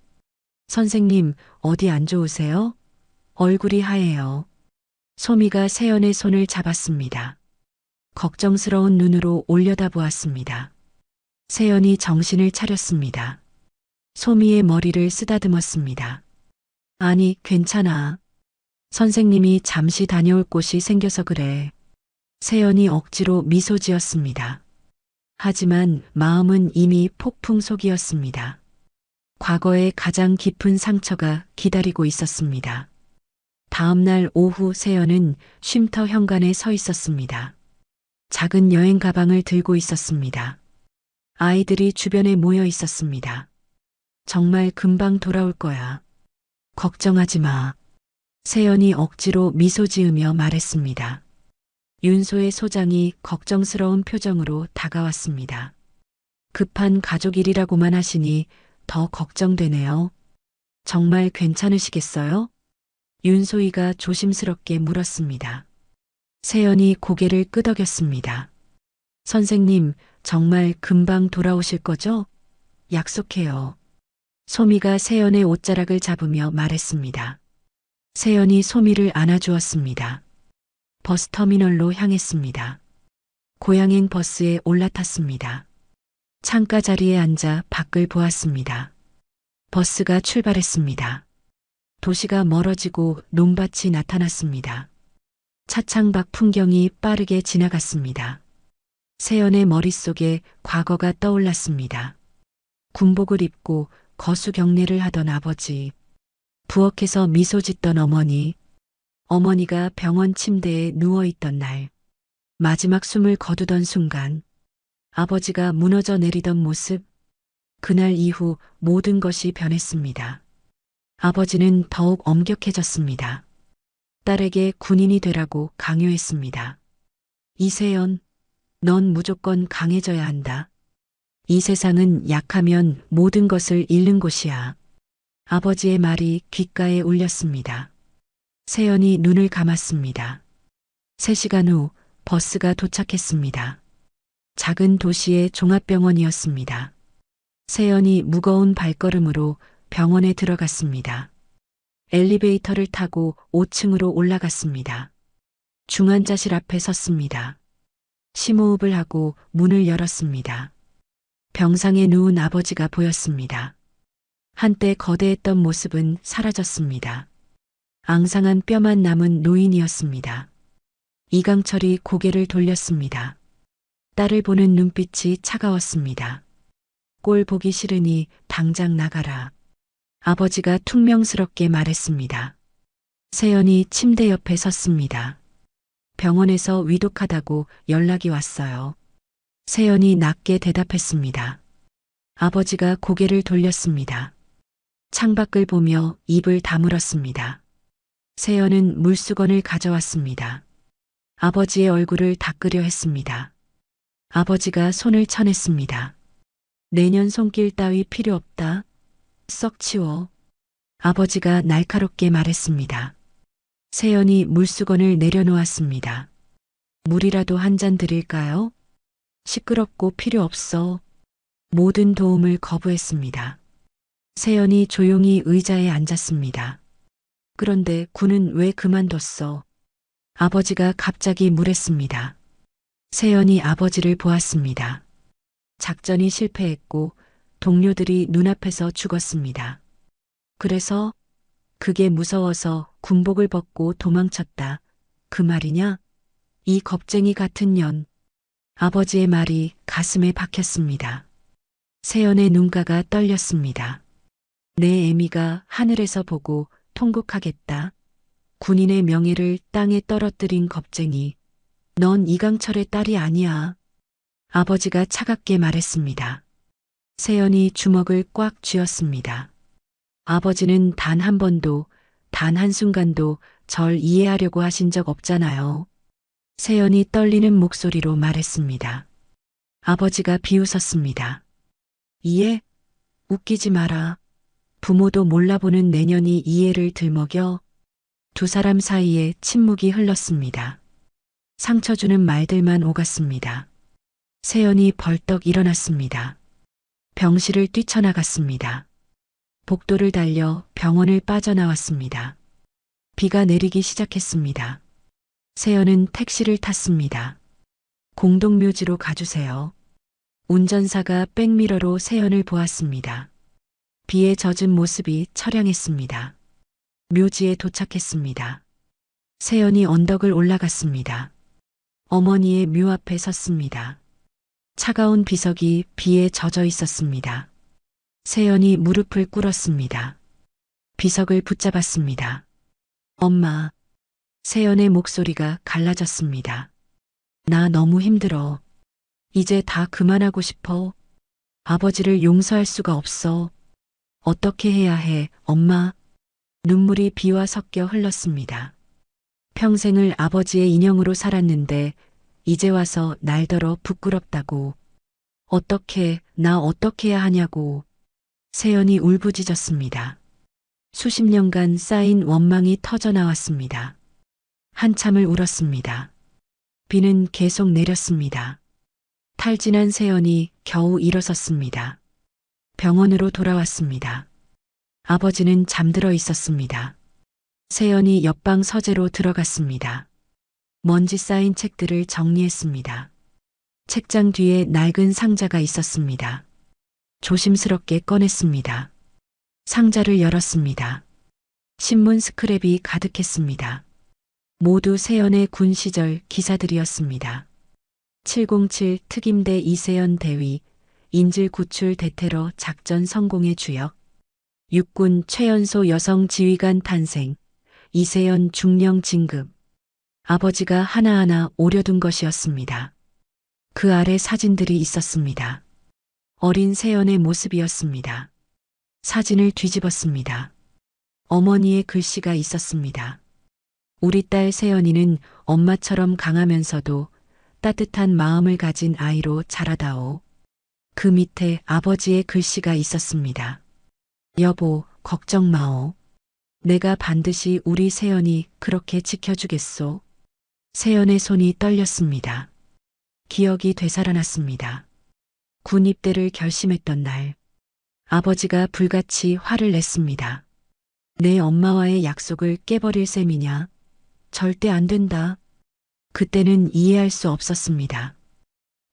선생님, 어디 안 좋으세요? 얼굴이 하얘요. 소미가 세연의 손을 잡았습니다. 걱정스러운 눈으로 올려다보았습니다. 세연이 정신을 차렸습니다. 소미의 머리를 쓰다듬었습니다. 아니, 괜찮아. 선생님이 잠시 다녀올 곳이 생겨서 그래. 세연이 억지로 미소 지었습니다. 하지만 마음은 이미 폭풍 속이었습니다. 과거의 가장 깊은 상처가 기다리고 있었습니다. 다음 날 오후 세연은 쉼터 현관에 서 있었습니다. 작은 여행 가방을 들고 있었습니다. 아이들이 주변에 모여 있었습니다. 정말 금방 돌아올 거야. 걱정하지 마. 세연이 억지로 미소 지으며 말했습니다. 윤소의 소장이 걱정스러운 표정으로 다가왔습니다. 급한 가족 일이라고만 하시니 더 걱정되네요. 정말 괜찮으시겠어요? 윤소희가 조심스럽게 물었습니다. 세연이 고개를 끄덕였습니다. 선생님, 정말 금방 돌아오실 거죠? 약속해요. 소미가 세연의 옷자락을 잡으며 말했습니다. 세연이 소미를 안아주었습니다. 버스터미널로 향했습니다. 고양행 버스에 올라탔습니다. 창가 자리에 앉아 밖을 보았습니다. 버스가 출발했습니다. 도시가 멀어지고 논밭이 나타났습니다. 차창 밖 풍경이 빠르게 지나갔습니다. 세연의 머릿속에 과거가 떠올랐습니다. 군복을 입고 거수 경례를 하던 아버지, 부엌에서 미소 짓던 어머니, 어머니가 병원 침대에 누워있던 날, 마지막 숨을 거두던 순간, 아버지가 무너져 내리던 모습, 그날 이후 모든 것이 변했습니다. 아버지는 더욱 엄격해졌습니다. 딸에게 군인이 되라고 강요했습니다. 이세연, 넌 무조건 강해져야 한다. 이 세상은 약하면 모든 것을 잃는 곳이야. 아버지의 말이 귓가에 울렸습니다. 세연이 눈을 감았습니다. 3시간 후 버스가 도착했습니다. 작은 도시의 종합병원이었습니다. 세연이 무거운 발걸음으로 병원에 들어갔습니다. 엘리베이터를 타고 5층으로 올라갔습니다. 중환자실 앞에 섰습니다. 심호흡을 하고 문을 열었습니다. 병상에 누운 아버지가 보였습니다. 한때 거대했던 모습은 사라졌습니다. 앙상한 뼈만 남은 노인이었습니다. 이강철이 고개를 돌렸습니다. 딸을 보는 눈빛이 차가웠습니다. 꼴 보기 싫으니 당장 나가라. 아버지가 퉁명스럽게 말했습니다. 세연이 침대 옆에 섰습니다. 병원에서 위독하다고 연락이 왔어요. 세연이 낮게 대답했습니다. 아버지가 고개를 돌렸습니다. 창밖을 보며 입을 다물었습니다. 세연은 물수건을 가져왔습니다. 아버지의 얼굴을 닦으려 했습니다. 아버지가 손을 쳐냈습니다. 내년 손길 따위 필요 없다. 썩 치워. 아버지가 날카롭게 말했습니다. 세연이 물수건을 내려놓았습니다. 물이라도 한 잔 드릴까요? 시끄럽고 필요 없어. 모든 도움을 거부했습니다. 세연이 조용히 의자에 앉았습니다. 그런데 군은 왜 그만뒀어? 아버지가 갑자기 물었습니다. 세연이 아버지를 보았습니다. 작전이 실패했고 동료들이 눈앞에서 죽었습니다. 그래서 그게 무서워서 군복을 벗고 도망쳤다. 그 말이냐? 이 겁쟁이 같은 년. 아버지의 말이 가슴에 박혔습니다. 세연의 눈가가 떨렸습니다. 내 애미가 하늘에서 보고 통곡하겠다. 군인의 명예를 땅에 떨어뜨린 겁쟁이. 넌 이강철의 딸이 아니야. 아버지가 차갑게 말했습니다. 세연이 주먹을 꽉 쥐었습니다. 아버지는 단 한 번도, 단 한순간도 절 이해하려고 하신 적 없잖아요. 세연이 떨리는 목소리로 말했습니다. 아버지가 비웃었습니다. 이해? 웃기지 마라. 부모도 몰라보는 내년이 이해를 들먹여. 두 사람 사이에 침묵이 흘렀습니다. 상처 주는 말들만 오갔습니다. 세연이 벌떡 일어났습니다. 병실을 뛰쳐나갔습니다. 복도를 달려 병원을 빠져나왔습니다. 비가 내리기 시작했습니다. 세연은 택시를 탔습니다. 공동묘지로 가주세요. 운전사가 백미러로 세연을 보았습니다. 비에 젖은 모습이 처량했습니다. 묘지에 도착했습니다. 세연이 언덕을 올라갔습니다. 어머니의 묘 앞에 섰습니다. 차가운 비석이 비에 젖어 있었습니다. 세연이 무릎을 꿇었습니다. 비석을 붙잡았습니다. 엄마. 세연의 목소리가 갈라졌습니다. 나 너무 힘들어. 이제 다 그만하고 싶어. 아버지를 용서할 수가 없어. 어떻게 해야 해, 엄마? 눈물이 비와 섞여 흘렀습니다. 평생을 아버지의 인형으로 살았는데 이제 와서 날더러 부끄럽다고. 나 어떻게 해야 하냐고. 세연이 울부짖었습니다. 수십 년간 쌓인 원망이 터져 나왔습니다. 한참을 울었습니다. 비는 계속 내렸습니다. 탈진한 세연이 겨우 일어섰습니다. 병원으로 돌아왔습니다. 아버지는 잠들어 있었습니다. 세연이 옆방 서재로 들어갔습니다. 먼지 쌓인 책들을 정리했습니다. 책장 뒤에 낡은 상자가 있었습니다. 조심스럽게 꺼냈습니다. 상자를 열었습니다. 신문 스크랩이 가득했습니다. 모두 세연의 군 시절 기사들이었습니다. 707 특임대 이세연 대위, 인질 구출 대테러 작전 성공의 주역, 육군 최연소 여성 지휘관 탄생, 이세연 중령 진급. 아버지가 하나하나 오려둔 것이었습니다. 그 아래 사진들이 있었습니다. 어린 세연의 모습이었습니다. 사진을 뒤집었습니다. 어머니의 글씨가 있었습니다. 우리 딸 세연이는 엄마처럼 강하면서도 따뜻한 마음을 가진 아이로 자라다오. 그 밑에 아버지의 글씨가 있었습니다. 여보, 걱정 마오. 내가 반드시 우리 세연이 그렇게 지켜주겠소. 세연의 손이 떨렸습니다. 기억이 되살아났습니다. 군 입대를 결심했던 날, 아버지가 불같이 화를 냈습니다. 내 엄마와의 약속을 깨버릴 셈이냐? 절대 안 된다. 그때는 이해할 수 없었습니다.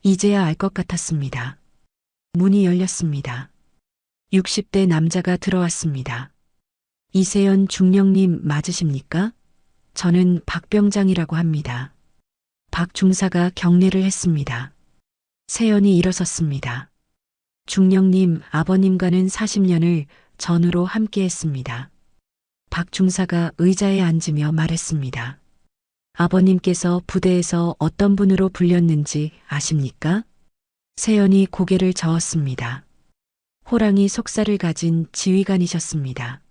이제야 알 것 같았습니다. 문이 열렸습니다. 60대 남자가 들어왔습니다. 이세연 중령님 맞으십니까? 저는 박병장이라고 합니다. 박 중사가 경례를 했습니다. 세연이 일어섰습니다. 중령님, 아버님과는 40년을 전으로 함께했습니다. 박 중사가 의자에 앉으며 말했습니다. 아버님께서 부대에서 어떤 분으로 불렸는지 아십니까? 세연이 고개를 저었습니다. 호랑이 속살을 가진 지휘관이셨습니다.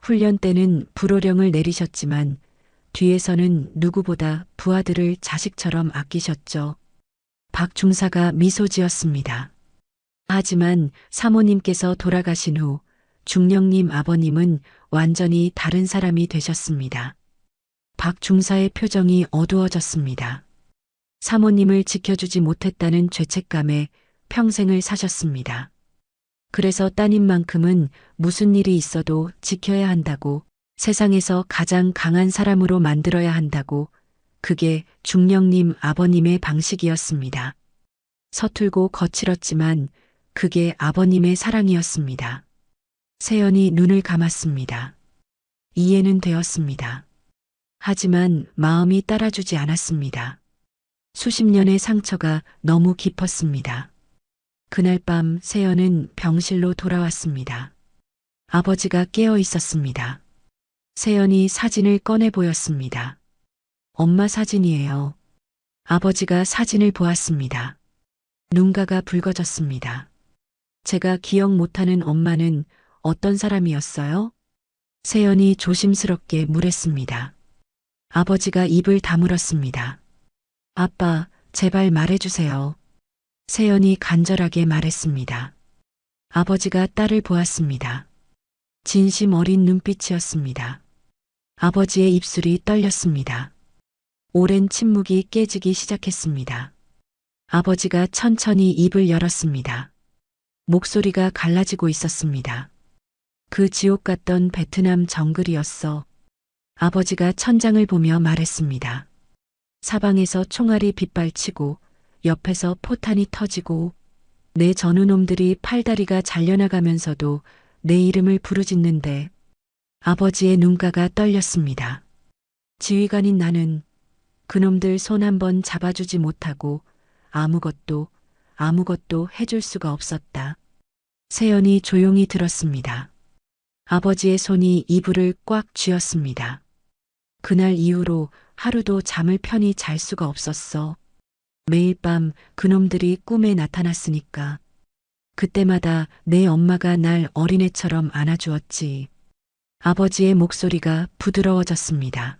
훈련 때는 불호령을 내리셨지만 뒤에서는 누구보다 부하들을 자식처럼 아끼셨죠. 박 중사가 미소 지었습니다. 하지만 사모님께서 돌아가신 후 중령님 아버님은 완전히 다른 사람이 되셨습니다. 박 중사의 표정이 어두워졌습니다. 사모님을 지켜주지 못했다는 죄책감에 평생을 사셨습니다. 그래서 따님만큼은 무슨 일이 있어도 지켜야 한다고, 세상에서 가장 강한 사람으로 만들어야 한다고, 그게 중령님 아버님의 방식이었습니다. 서툴고 거칠었지만 그게 아버님의 사랑이었습니다. 세연이 눈을 감았습니다. 이해는 되었습니다. 하지만 마음이 따라주지 않았습니다. 수십 년의 상처가 너무 깊었습니다. 그날 밤 세연은 병실로 돌아왔습니다. 아버지가 깨어 있었습니다. 세연이 사진을 꺼내 보였습니다. 엄마 사진이에요. 아버지가 사진을 보았습니다. 눈가가 붉어졌습니다. 제가 기억 못하는 엄마는 어떤 사람이었어요? 세연이 조심스럽게 물었습니다. 아버지가 입을 다물었습니다. 아빠, 제발 말해주세요. 세연이 간절하게 말했습니다. 아버지가 딸을 보았습니다. 진심 어린 눈빛이었습니다. 아버지의 입술이 떨렸습니다. 오랜 침묵이 깨지기 시작했습니다. 아버지가 천천히 입을 열었습니다. 목소리가 갈라지고 있었습니다. 그 지옥 같던 베트남 정글이었어. 아버지가 천장을 보며 말했습니다. 사방에서 총알이 빗발치고 옆에서 포탄이 터지고 내 전우놈들이 팔다리가 잘려나가면서도 내 이름을 부르짖는데 아버지의 눈가가 떨렸습니다. 지휘관인 나는 그놈들 손 한번 잡아주지 못하고 아무것도 해줄 수가 없었다. 세연이 조용히 들었습니다. 아버지의 손이 이불을 꽉 쥐었습니다. 그날 이후로 하루도 잠을 편히 잘 수가 없었어. 매일 밤 그놈들이 꿈에 나타났으니까. 그때마다 내 엄마가 날 어린애처럼 안아주었지. 아버지의 목소리가 부드러워졌습니다.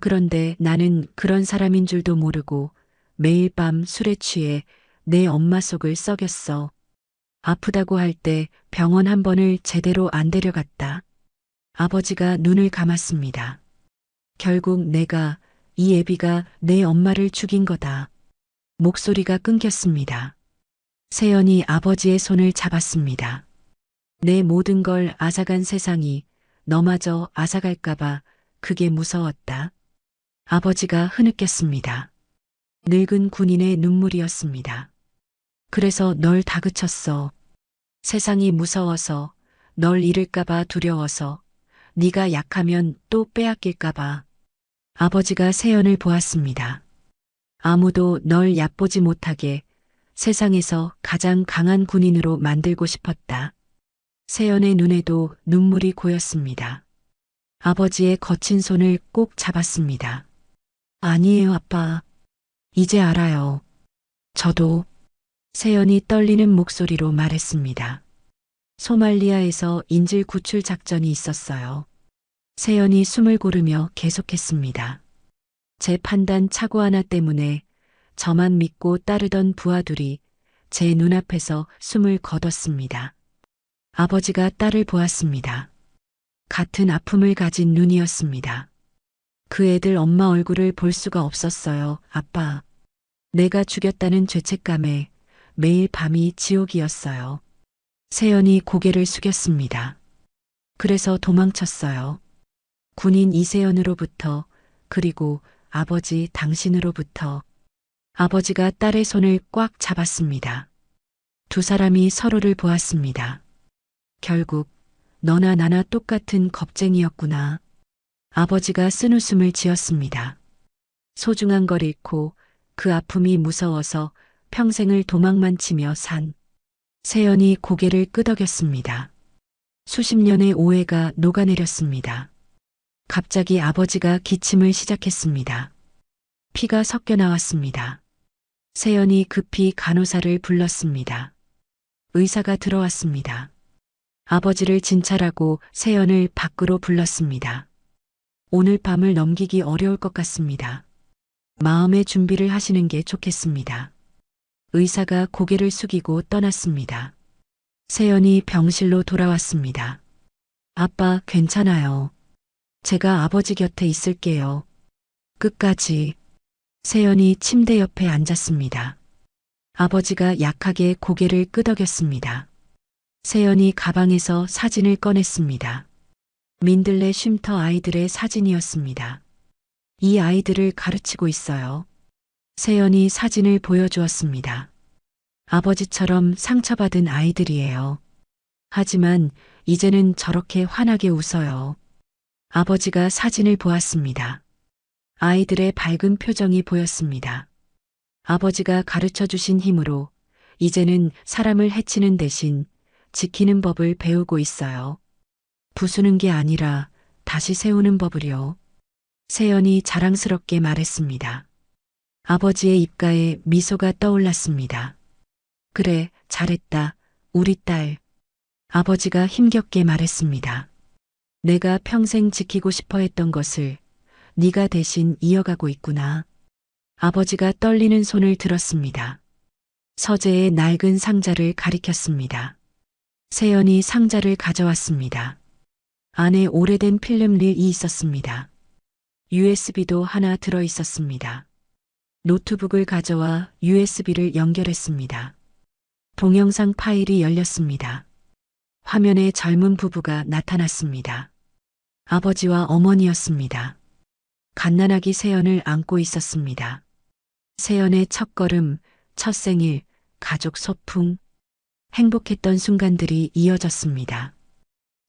그런데 나는 그런 사람인 줄도 모르고 매일 밤 술에 취해 내 엄마 속을 썩였어. 아프다고 할 때 병원 한 번을 제대로 안 데려갔다. 아버지가 눈을 감았습니다. 결국 내가, 이 애비가 내 엄마를 죽인 거다. 목소리가 끊겼습니다. 세연이 아버지의 손을 잡았습니다. 내 모든 걸 앗아간 세상이 너마저 앗아갈까봐 그게 무서웠다. 아버지가 흐느꼈습니다. 늙은 군인의 눈물이었습니다. 그래서 널 다그쳤어. 세상이 무서워서, 널 잃을까봐 두려워서, 네가 약하면 또 빼앗길까봐. 아버지가 세연을 보았습니다. 아무도 널 얕보지 못하게 세상에서 가장 강한 군인으로 만들고 싶었다. 세연의 눈에도 눈물이 고였습니다. 아버지의 거친 손을 꼭 잡았습니다. 아니에요, 아빠. 이제 알아요. 저도. 세연이 떨리는 목소리로 말했습니다. 소말리아에서 인질 구출 작전이 있었어요. 세연이 숨을 고르며 계속했습니다. 제 판단 착오 하나 때문에 저만 믿고 따르던 부하들이 제 눈앞에서 숨을 거뒀습니다. 아버지가 딸을 보았습니다. 같은 아픔을 가진 눈이었습니다. 그 애들 엄마 얼굴을 볼 수가 없었어요, 아빠. 내가 죽였다는 죄책감에 매일 밤이 지옥이었어요. 세연이 고개를 숙였습니다. 그래서 도망쳤어요. 군인 이세연으로부터, 그리고 아버지 당신으로부터. 아버지가 딸의 손을 꽉 잡았습니다. 두 사람이 서로를 보았습니다. 결국 너나 나나 똑같은 겁쟁이였구나. 아버지가 쓴웃음을 지었습니다. 소중한 걸 잃고 그 아픔이 무서워서 평생을 도망만 치며 산 세연이 고개를 끄덕였습니다. 수십 년의 오해가 녹아내렸습니다. 갑자기 아버지가 기침을 시작했습니다. 피가 섞여 나왔습니다. 세연이 급히 간호사를 불렀습니다. 의사가 들어왔습니다. 아버지를 진찰하고 세연을 밖으로 불렀습니다. 오늘 밤을 넘기기 어려울 것 같습니다. 마음의 준비를 하시는 게 좋겠습니다. 의사가 고개를 숙이고 떠났습니다. 세연이 병실로 돌아왔습니다. 아빠, 괜찮아요. 제가 아버지 곁에 있을게요. 끝까지. 세연이 침대 옆에 앉았습니다. 아버지가 약하게 고개를 끄덕였습니다. 세연이 가방에서 사진을 꺼냈습니다. 민들레 쉼터 아이들의 사진이었습니다. 이 아이들을 가르치고 있어요. 세연이 사진을 보여주었습니다. 아버지처럼 상처받은 아이들이에요. 하지만 이제는 저렇게 환하게 웃어요. 아버지가 사진을 보았습니다. 아이들의 밝은 표정이 보였습니다. 아버지가 가르쳐 주신 힘으로 이제는 사람을 해치는 대신 지키는 법을 배우고 있어요. 부수는 게 아니라 다시 세우는 법을요. 세연이 자랑스럽게 말했습니다. 아버지의 입가에 미소가 떠올랐습니다. 그래, 잘했다, 우리 딸. 아버지가 힘겹게 말했습니다. 내가 평생 지키고 싶어 했던 것을 네가 대신 이어가고 있구나. 아버지가 떨리는 손을 들었습니다. 서재의 낡은 상자를 가리켰습니다. 세연이 상자를 가져왔습니다. 안에 오래된 필름릴이 있었습니다. USB도 하나 들어 있었습니다. 노트북을 가져와 USB를 연결했습니다. 동영상 파일이 열렸습니다. 화면에 젊은 부부가 나타났습니다. 아버지와 어머니였습니다. 갓난아기 세연을 안고 있었습니다. 세연의 첫걸음, 첫 생일, 가족 소풍, 행복했던 순간들이 이어졌습니다.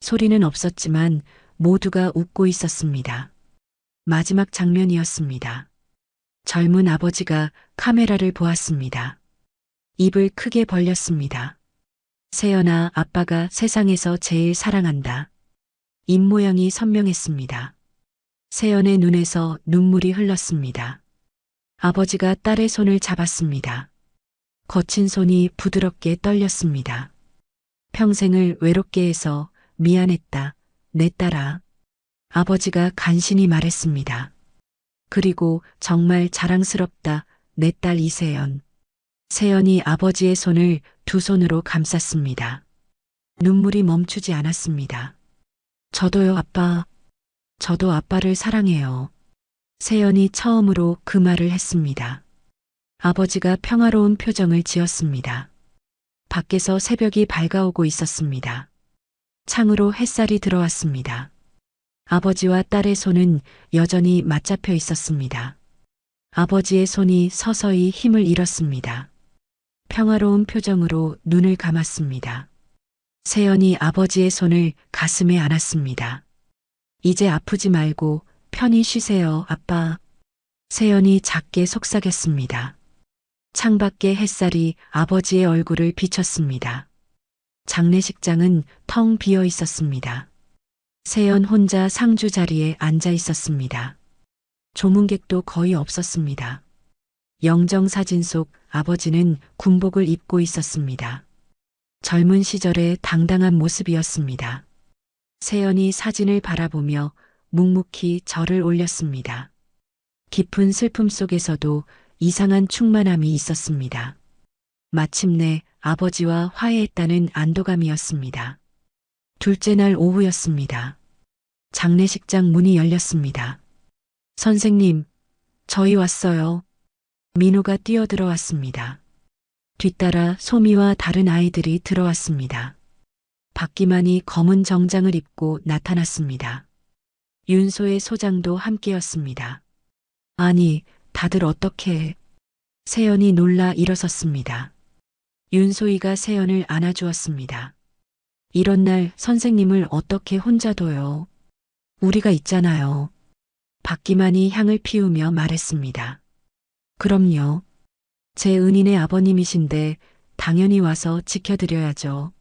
소리는 없었지만 모두가 웃고 있었습니다. 마지막 장면이었습니다. 젊은 아버지가 카메라를 보았습니다. 입을 크게 벌렸습니다. 세연아, 아빠가 세상에서 제일 사랑한다. 입모양이 선명했습니다. 세연의 눈에서 눈물이 흘렀습니다. 아버지가 딸의 손을 잡았습니다. 거친 손이 부드럽게 떨렸습니다. 평생을 외롭게 해서 미안했다, 내 딸아. 아버지가 간신히 말했습니다. 그리고 정말 자랑스럽다, 내 딸 이세연. 세연이 아버지의 손을 두 손으로 감쌌습니다. 눈물이 멈추지 않았습니다. 저도요, 아빠. 저도 아빠를 사랑해요. 세연이 처음으로 그 말을 했습니다. 아버지가 평화로운 표정을 지었습니다. 밖에서 새벽이 밝아오고 있었습니다. 창으로 햇살이 들어왔습니다. 아버지와 딸의 손은 여전히 맞잡혀 있었습니다. 아버지의 손이 서서히 힘을 잃었습니다. 평화로운 표정으로 눈을 감았습니다. 세연이 아버지의 손을 가슴에 안았습니다. 이제 아프지 말고 편히 쉬세요, 아빠. 세연이 작게 속삭였습니다. 창밖의 햇살이 아버지의 얼굴을 비쳤습니다. 장례식장은 텅 비어 있었습니다. 세연 혼자 상주 자리에 앉아 있었습니다. 조문객도 거의 없었습니다. 영정사진 속 아버지는 군복을 입고 있었습니다. 젊은 시절의 당당한 모습이었습니다. 세연이 사진을 바라보며 묵묵히 절을 올렸습니다. 깊은 슬픔 속에서도 이상한 충만함이 있었습니다. 마침내 아버지와 화해했다는 안도감이었습니다. 둘째 날 오후였습니다. 장례식장 문이 열렸습니다. 선생님, 저희 왔어요. 민호가 뛰어들어왔습니다. 뒤따라 소미와 다른 아이들이 들어왔습니다. 박기만이 검은 정장을 입고 나타났습니다. 윤소의 소장도 함께였습니다. 아니, 다들 어떻게... 세연이 놀라 일어섰습니다. 윤소희가 세연을 안아주었습니다. 이런 날 선생님을 어떻게 혼자 둬요? 우리가 있잖아요. 박기만이 향을 피우며 말했습니다. 그럼요. 제 은인의 아버님이신데 당연히 와서 지켜드려야죠.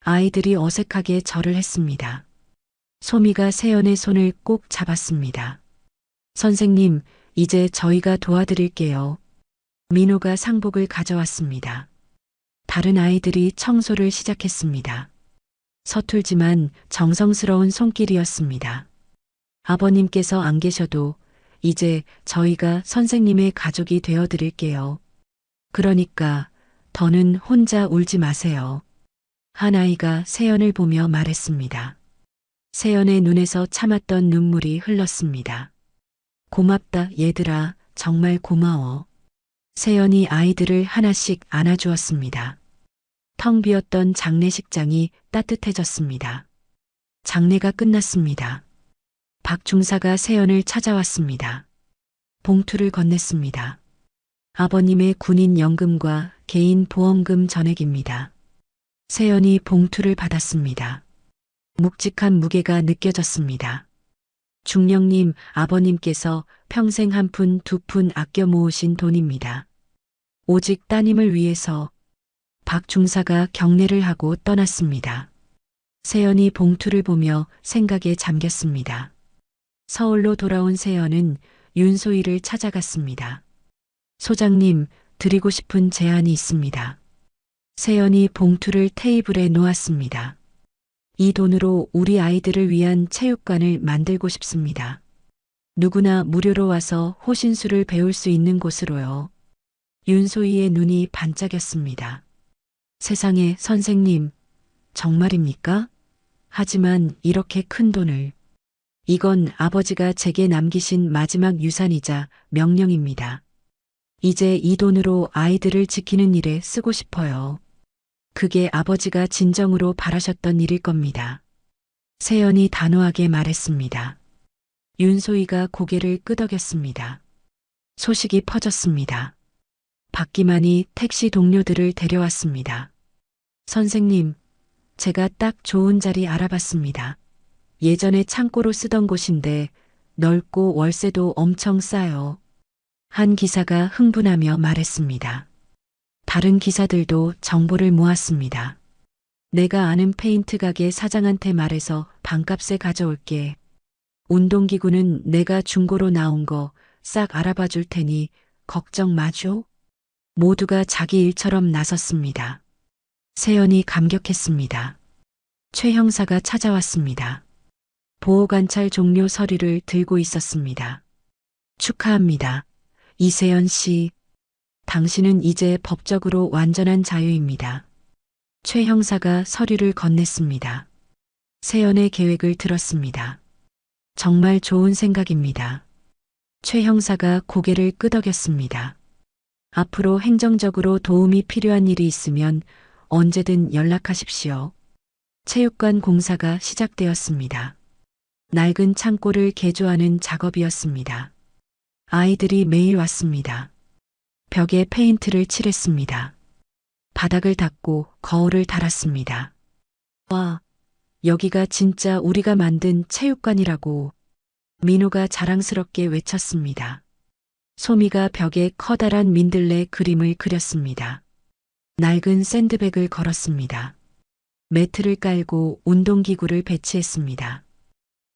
아이들이 어색하게 절을 했습니다. 소미가 세연의 손을 꼭 잡았습니다. 선생님, 이제 저희가 도와드릴게요. 민호가 상복을 가져왔습니다. 다른 아이들이 청소를 시작했습니다. 서툴지만 정성스러운 손길이었습니다. 아버님께서 안 계셔도 이제 저희가 선생님의 가족이 되어 드릴게요. 그러니까 더는 혼자 울지 마세요. 한 아이가 세연을 보며 말했습니다. 세연의 눈에서 참았던 눈물이 흘렀습니다. 고맙다, 얘들아. 정말 고마워. 세연이 아이들을 하나씩 안아주었습니다. 텅 비었던 장례식장이 따뜻해졌습니다. 장례가 끝났습니다. 박 중사가 세연을 찾아왔습니다. 봉투를 건넸습니다. 아버님의 군인 연금과 개인 보험금 전액입니다. 세연이 봉투를 받았습니다. 묵직한 무게가 느껴졌습니다. 중령님, 아버님께서 평생 한 푼 두 푼 아껴 모으신 돈입니다. 오직 따님을 위해서. 박 중사가 경례를 하고 떠났습니다. 세연이 봉투를 보며 생각에 잠겼습니다. 서울로 돌아온 세연은 윤소희를 찾아갔습니다. 소장님, 드리고 싶은 제안이 있습니다. 세연이 봉투를 테이블에 놓았습니다. 이 돈으로 우리 아이들을 위한 체육관을 만들고 싶습니다. 누구나 무료로 와서 호신술을 배울 수 있는 곳으로요. 윤소희의 눈이 반짝였습니다. 세상에, 선생님, 정말입니까? 하지만 이렇게 큰 돈을. 이건 아버지가 제게 남기신 마지막 유산이자 명령입니다. 이제 이 돈으로 아이들을 지키는 일에 쓰고 싶어요. 그게 아버지가 진정으로 바라셨던 일일 겁니다. 세연이 단호하게 말했습니다. 윤소희가 고개를 끄덕였습니다. 소식이 퍼졌습니다. 박기만이 택시 동료들을 데려왔습니다. 선생님, 제가 딱 좋은 자리 알아봤습니다. 예전에 창고로 쓰던 곳인데 넓고 월세도 엄청 싸요. 한 기사가 흥분하며 말했습니다. 다른 기사들도 정보를 모았습니다. 내가 아는 페인트 가게 사장한테 말해서 반값에 가져올게. 운동기구는 내가 중고로 나온 거 싹 알아봐 줄 테니 걱정 마죠. 모두가 자기 일처럼 나섰습니다. 세연이 감격했습니다. 최 형사가 찾아왔습니다. 보호관찰 종료 서류를 들고 있었습니다. 축하합니다. 이세연 씨. 당신은 이제 법적으로 완전한 자유입니다. 최 형사가 서류를 건넸습니다. 세연의 계획을 들었습니다. 정말 좋은 생각입니다. 최 형사가 고개를 끄덕였습니다. 앞으로 행정적으로 도움이 필요한 일이 있으면 언제든 연락하십시오. 체육관 공사가 시작되었습니다. 낡은 창고를 개조하는 작업이었습니다. 아이들이 매일 왔습니다. 벽에 페인트를 칠했습니다. 바닥을 닦고 거울을 달았습니다. 와, 여기가 진짜 우리가 만든 체육관이라고. 민호가 자랑스럽게 외쳤습니다. 소미가 벽에 커다란 민들레 그림을 그렸습니다. 낡은 샌드백을 걸었습니다. 매트를 깔고 운동기구를 배치했습니다.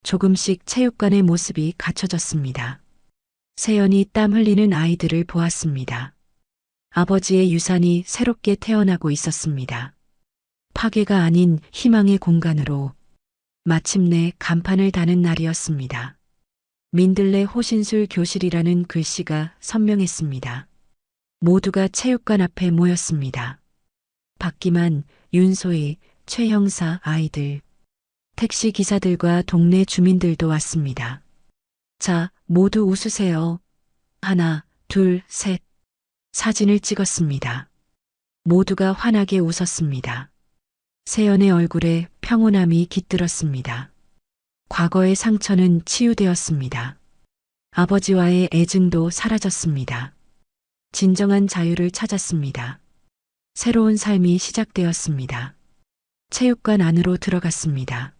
조금씩 체육관의 모습이 갖춰졌습니다. 세연이 땀 흘리는 아이들을 보았습니다. 아버지의 유산이 새롭게 태어나고 있었습니다. 파괴가 아닌 희망의 공간으로. 마침내 간판을 다는 날이었습니다. 민들레 호신술 교실이라는 글씨가 선명했습니다. 모두가 체육관 앞에 모였습니다. 박기만, 윤소희, 최 형사, 아이들, 택시 기사들과 동네 주민들도 왔습니다. 자, 모두 웃으세요. 하나, 둘, 셋. 사진을 찍었습니다. 모두가 환하게 웃었습니다. 세연의 얼굴에 평온함이 깃들었습니다. 과거의 상처는 치유되었습니다. 아버지와의 애증도 사라졌습니다. 진정한 자유를 찾았습니다. 새로운 삶이 시작되었습니다. 체육관 안으로 들어갔습니다.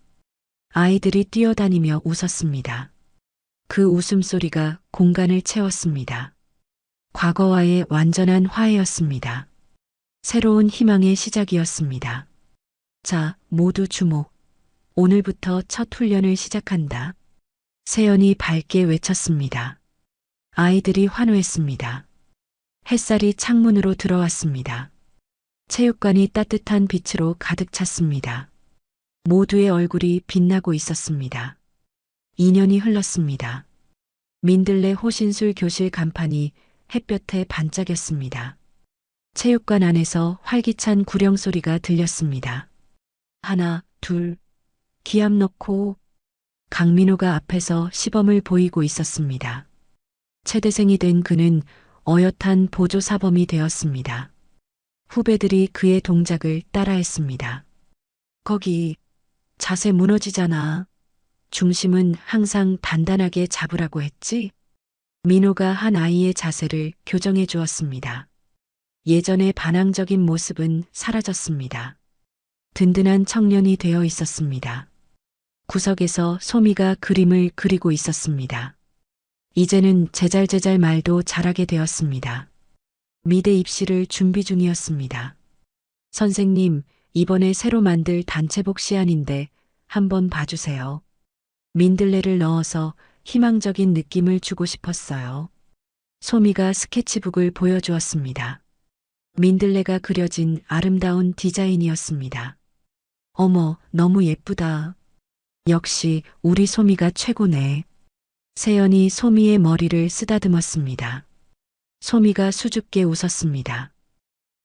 아이들이 뛰어다니며 웃었습니다. 그 웃음소리가 공간을 채웠습니다. 과거와의 완전한 화해였습니다. 새로운 희망의 시작이었습니다. 자, 모두 주목. 오늘부터 첫 훈련을 시작한다. 세연이 밝게 외쳤습니다. 아이들이 환호했습니다. 햇살이 창문으로 들어왔습니다. 체육관이 따뜻한 빛으로 가득 찼습니다. 모두의 얼굴이 빛나고 있었습니다. 2년이 흘렀습니다. 민들레 호신술 교실 간판이 햇볕에 반짝였습니다. 체육관 안에서 활기찬 구령 소리가 들렸습니다. 하나, 둘, 기합 넣고. 강민호가 앞에서 시범을 보이고 있었습니다. 체대생이 된 그는 어엿한 보조 사범이 되었습니다. 후배들이 그의 동작을 따라했습니다. 거기 자세 무너지잖아. 중심은 항상 단단하게 잡으라고 했지? 민호가 한 아이의 자세를 교정해 주었습니다. 예전의 반항적인 모습은 사라졌습니다. 든든한 청년이 되어 있었습니다. 구석에서 소미가 그림을 그리고 있었습니다. 이제는 제잘제잘 말도 잘하게 되었습니다. 미대 입시를 준비 중이었습니다. 선생님, 이번에 새로 만들 단체복 시안인데 한번 봐주세요. 민들레를 넣어서 희망적인 느낌을 주고 싶었어요. 소미가 스케치북을 보여주었습니다. 민들레가 그려진 아름다운 디자인이었습니다. 어머, 너무 예쁘다. 역시 우리 소미가 최고네. 세연이 소미의 머리를 쓰다듬었습니다. 소미가 수줍게 웃었습니다.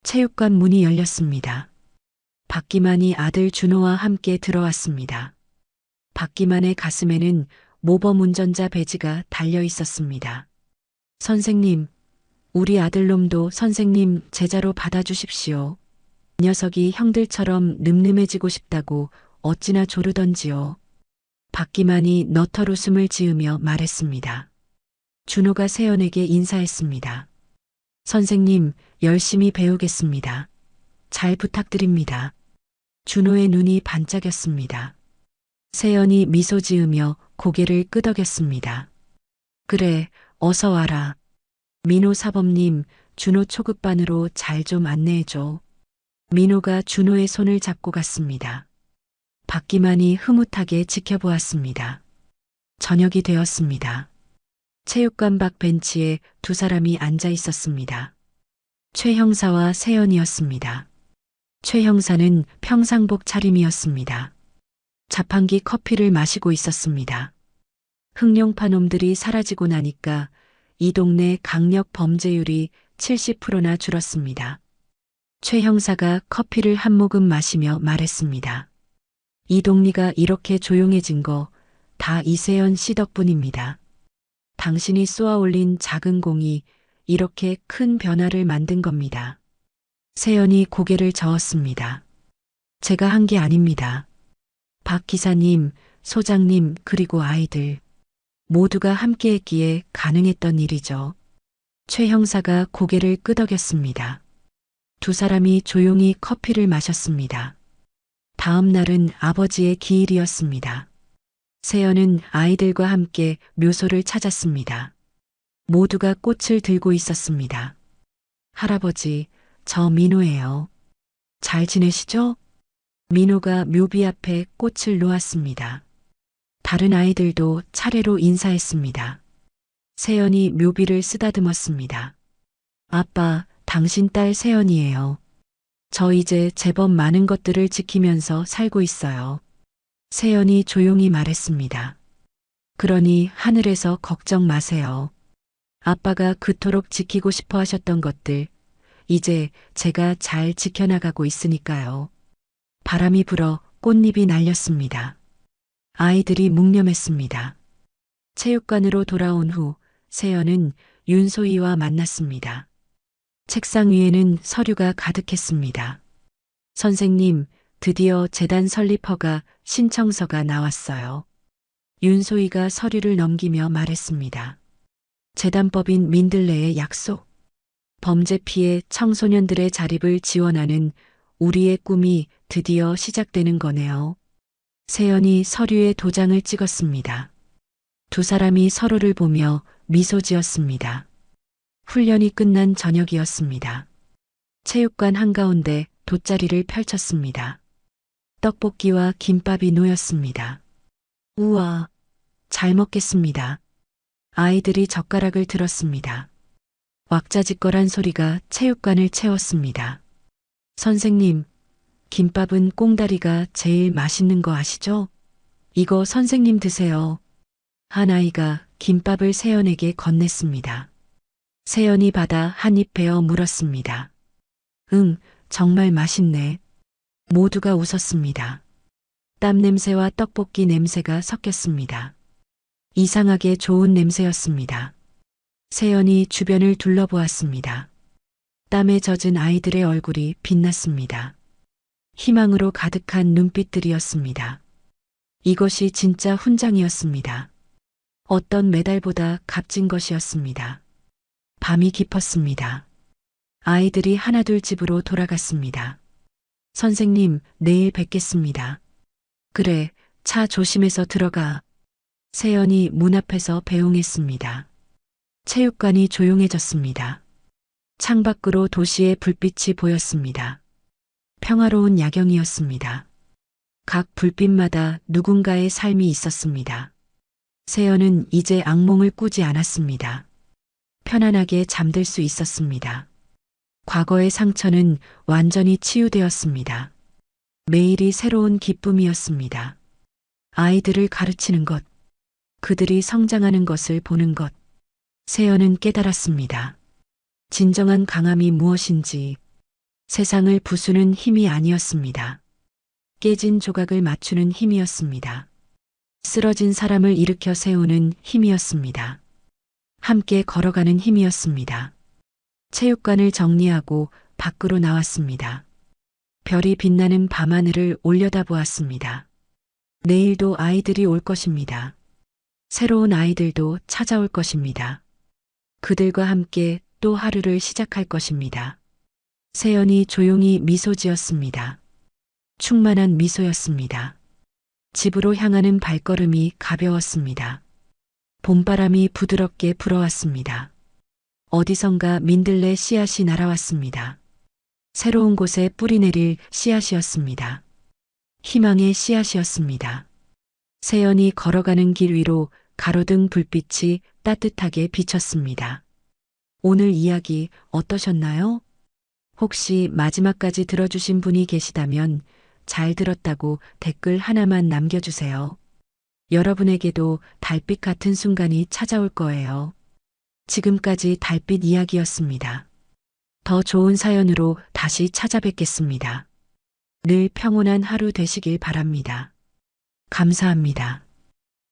체육관 문이 열렸습니다. 박기만이 아들 준호와 함께 들어왔습니다. 박기만의 가슴에는 모범 운전자 배지가 달려 있었습니다. 선생님, 우리 아들놈도 선생님 제자로 받아주십시오. 녀석이 형들처럼 늠름해지고 싶다고 어찌나 조르던지요. 박기만이 너털 웃음을 지으며 말했습니다. 준호가 세연에게 인사했습니다. 선생님, 열심히 배우겠습니다. 잘 부탁드립니다. 준호의 눈이 반짝였습니다. 세연이 미소 지으며 고개를 끄덕였습니다. 그래, 어서 와라. 민호 사범님, 준호 초급반으로 잘 좀 안내해줘. 민호가 준호의 손을 잡고 갔습니다. 박기만이 흐뭇하게 지켜보았습니다. 저녁이 되었습니다. 체육관 밖 벤치에 두 사람이 앉아 있었습니다. 최 형사와 세연이었습니다. 최 형사는 평상복 차림이었습니다. 자판기 커피를 마시고 있었습니다. 흑룡파 놈들이 사라지고 나니까 이 동네 강력 범죄율이 70%나 줄었습니다. 최 형사가 커피를 한 모금 마시며 말했습니다. 이 동리가 이렇게 조용해진 거 다 이세연 씨 덕분입니다. 당신이 쏘아올린 작은 공이 이렇게 큰 변화를 만든 겁니다. 세연이 고개를 저었습니다. 제가 한 게 아닙니다. 박 기사님, 소장님, 그리고 아이들 모두가 함께했기에 가능했던 일이죠. 최 형사가 고개를 끄덕였습니다. 두 사람이 조용히 커피를 마셨습니다. 다음 날은 아버지의 기일이었습니다. 세연은 아이들과 함께 묘소를 찾았습니다. 모두가 꽃을 들고 있었습니다. 할아버지, 저 민호예요. 잘 지내시죠? 민호가 묘비 앞에 꽃을 놓았습니다. 다른 아이들도 차례로 인사했습니다. 세연이 묘비를 쓰다듬었습니다. 아빠, 당신 딸 세연이에요. 저 이제 제법 많은 것들을 지키면서 살고 있어요. 세연이 조용히 말했습니다. 그러니 하늘에서 걱정 마세요. 아빠가 그토록 지키고 싶어 하셨던 것들, 이제 제가 잘 지켜나가고 있으니까요. 바람이 불어 꽃잎이 날렸습니다. 아이들이 묵념했습니다. 체육관으로 돌아온 후 세연은 윤소희와 만났습니다. 책상 위에는 서류가 가득했습니다. 선생님, 드디어 재단 설립허가 신청서가 나왔어요. 윤소희가 서류를 넘기며 말했습니다. 재단법인 민들레의 약속. 범죄 피해 청소년들의 자립을 지원하는 우리의 꿈이 드디어 시작되는 거네요. 세연이 서류에 도장을 찍었습니다. 두 사람이 서로를 보며 미소 지었습니다. 훈련이 끝난 저녁이었습니다. 체육관 한가운데 돗자리를 펼쳤습니다. 떡볶이와 김밥이 놓였습니다. 우와, 잘 먹겠습니다. 아이들이 젓가락을 들었습니다. 왁자지껄한 소리가 체육관을 채웠습니다. 선생님, 김밥은 꽁다리가 제일 맛있는 거 아시죠? 이거 선생님 드세요. 한 아이가 김밥을 세연에게 건넸습니다. 세연이 받아 한 입 베어 물었습니다. 응, 정말 맛있네. 모두가 웃었습니다. 땀 냄새와 떡볶이 냄새가 섞였습니다. 이상하게 좋은 냄새였습니다. 세연이 주변을 둘러보았습니다. 땀에 젖은 아이들의 얼굴이 빛났습니다. 희망으로 가득한 눈빛들이었습니다. 이것이 진짜 훈장이었습니다. 어떤 메달보다 값진 것이었습니다. 밤이 깊었습니다. 아이들이 하나둘 집으로 돌아갔습니다. 선생님, 내일 뵙겠습니다. 그래, 차 조심해서 들어가. 세연이 문 앞에서 배웅했습니다. 체육관이 조용해졌습니다. 창밖으로 도시의 불빛이 보였습니다. 평화로운 야경이었습니다. 각 불빛마다 누군가의 삶이 있었습니다. 세연은 이제 악몽을 꾸지 않았습니다. 편안하게 잠들 수 있었습니다. 과거의 상처는 완전히 치유되었습니다. 매일이 새로운 기쁨이었습니다. 아이들을 가르치는 것, 그들이 성장하는 것을 보는 것. 세연은 깨달았습니다. 진정한 강함이 무엇인지 세상을 부수는 힘이 아니었습니다. 깨진 조각을 맞추는 힘이었습니다. 쓰러진 사람을 일으켜 세우는 힘이었습니다. 함께 걸어가는 힘이었습니다. 체육관을 정리하고 밖으로 나왔습니다. 별이 빛나는 밤하늘을 올려다보았습니다. 내일도 아이들이 올 것입니다. 새로운 아이들도 찾아올 것입니다. 그들과 함께 또 하루를 시작할 것입니다. 세연이 조용히 미소 지었습니다. 충만한 미소였습니다. 집으로 향하는 발걸음이 가벼웠습니다. 봄바람이 부드럽게 불어왔습니다. 어디선가 민들레 씨앗이 날아왔습니다. 새로운 곳에 뿌리내릴 씨앗이었습니다. 희망의 씨앗이었습니다. 세연이 걸어가는 길 위로 가로등 불빛이 따뜻하게 비쳤습니다. 오늘 이야기 어떠셨나요? 혹시 마지막까지 들어주신 분이 계시다면 잘 들었다고 댓글 하나만 남겨주세요. 여러분에게도 달빛 같은 순간이 찾아올 거예요. 지금까지 달빛 이야기였습니다. 더 좋은 사연으로 다시 찾아뵙겠습니다. 늘 평온한 하루 되시길 바랍니다. 감사합니다.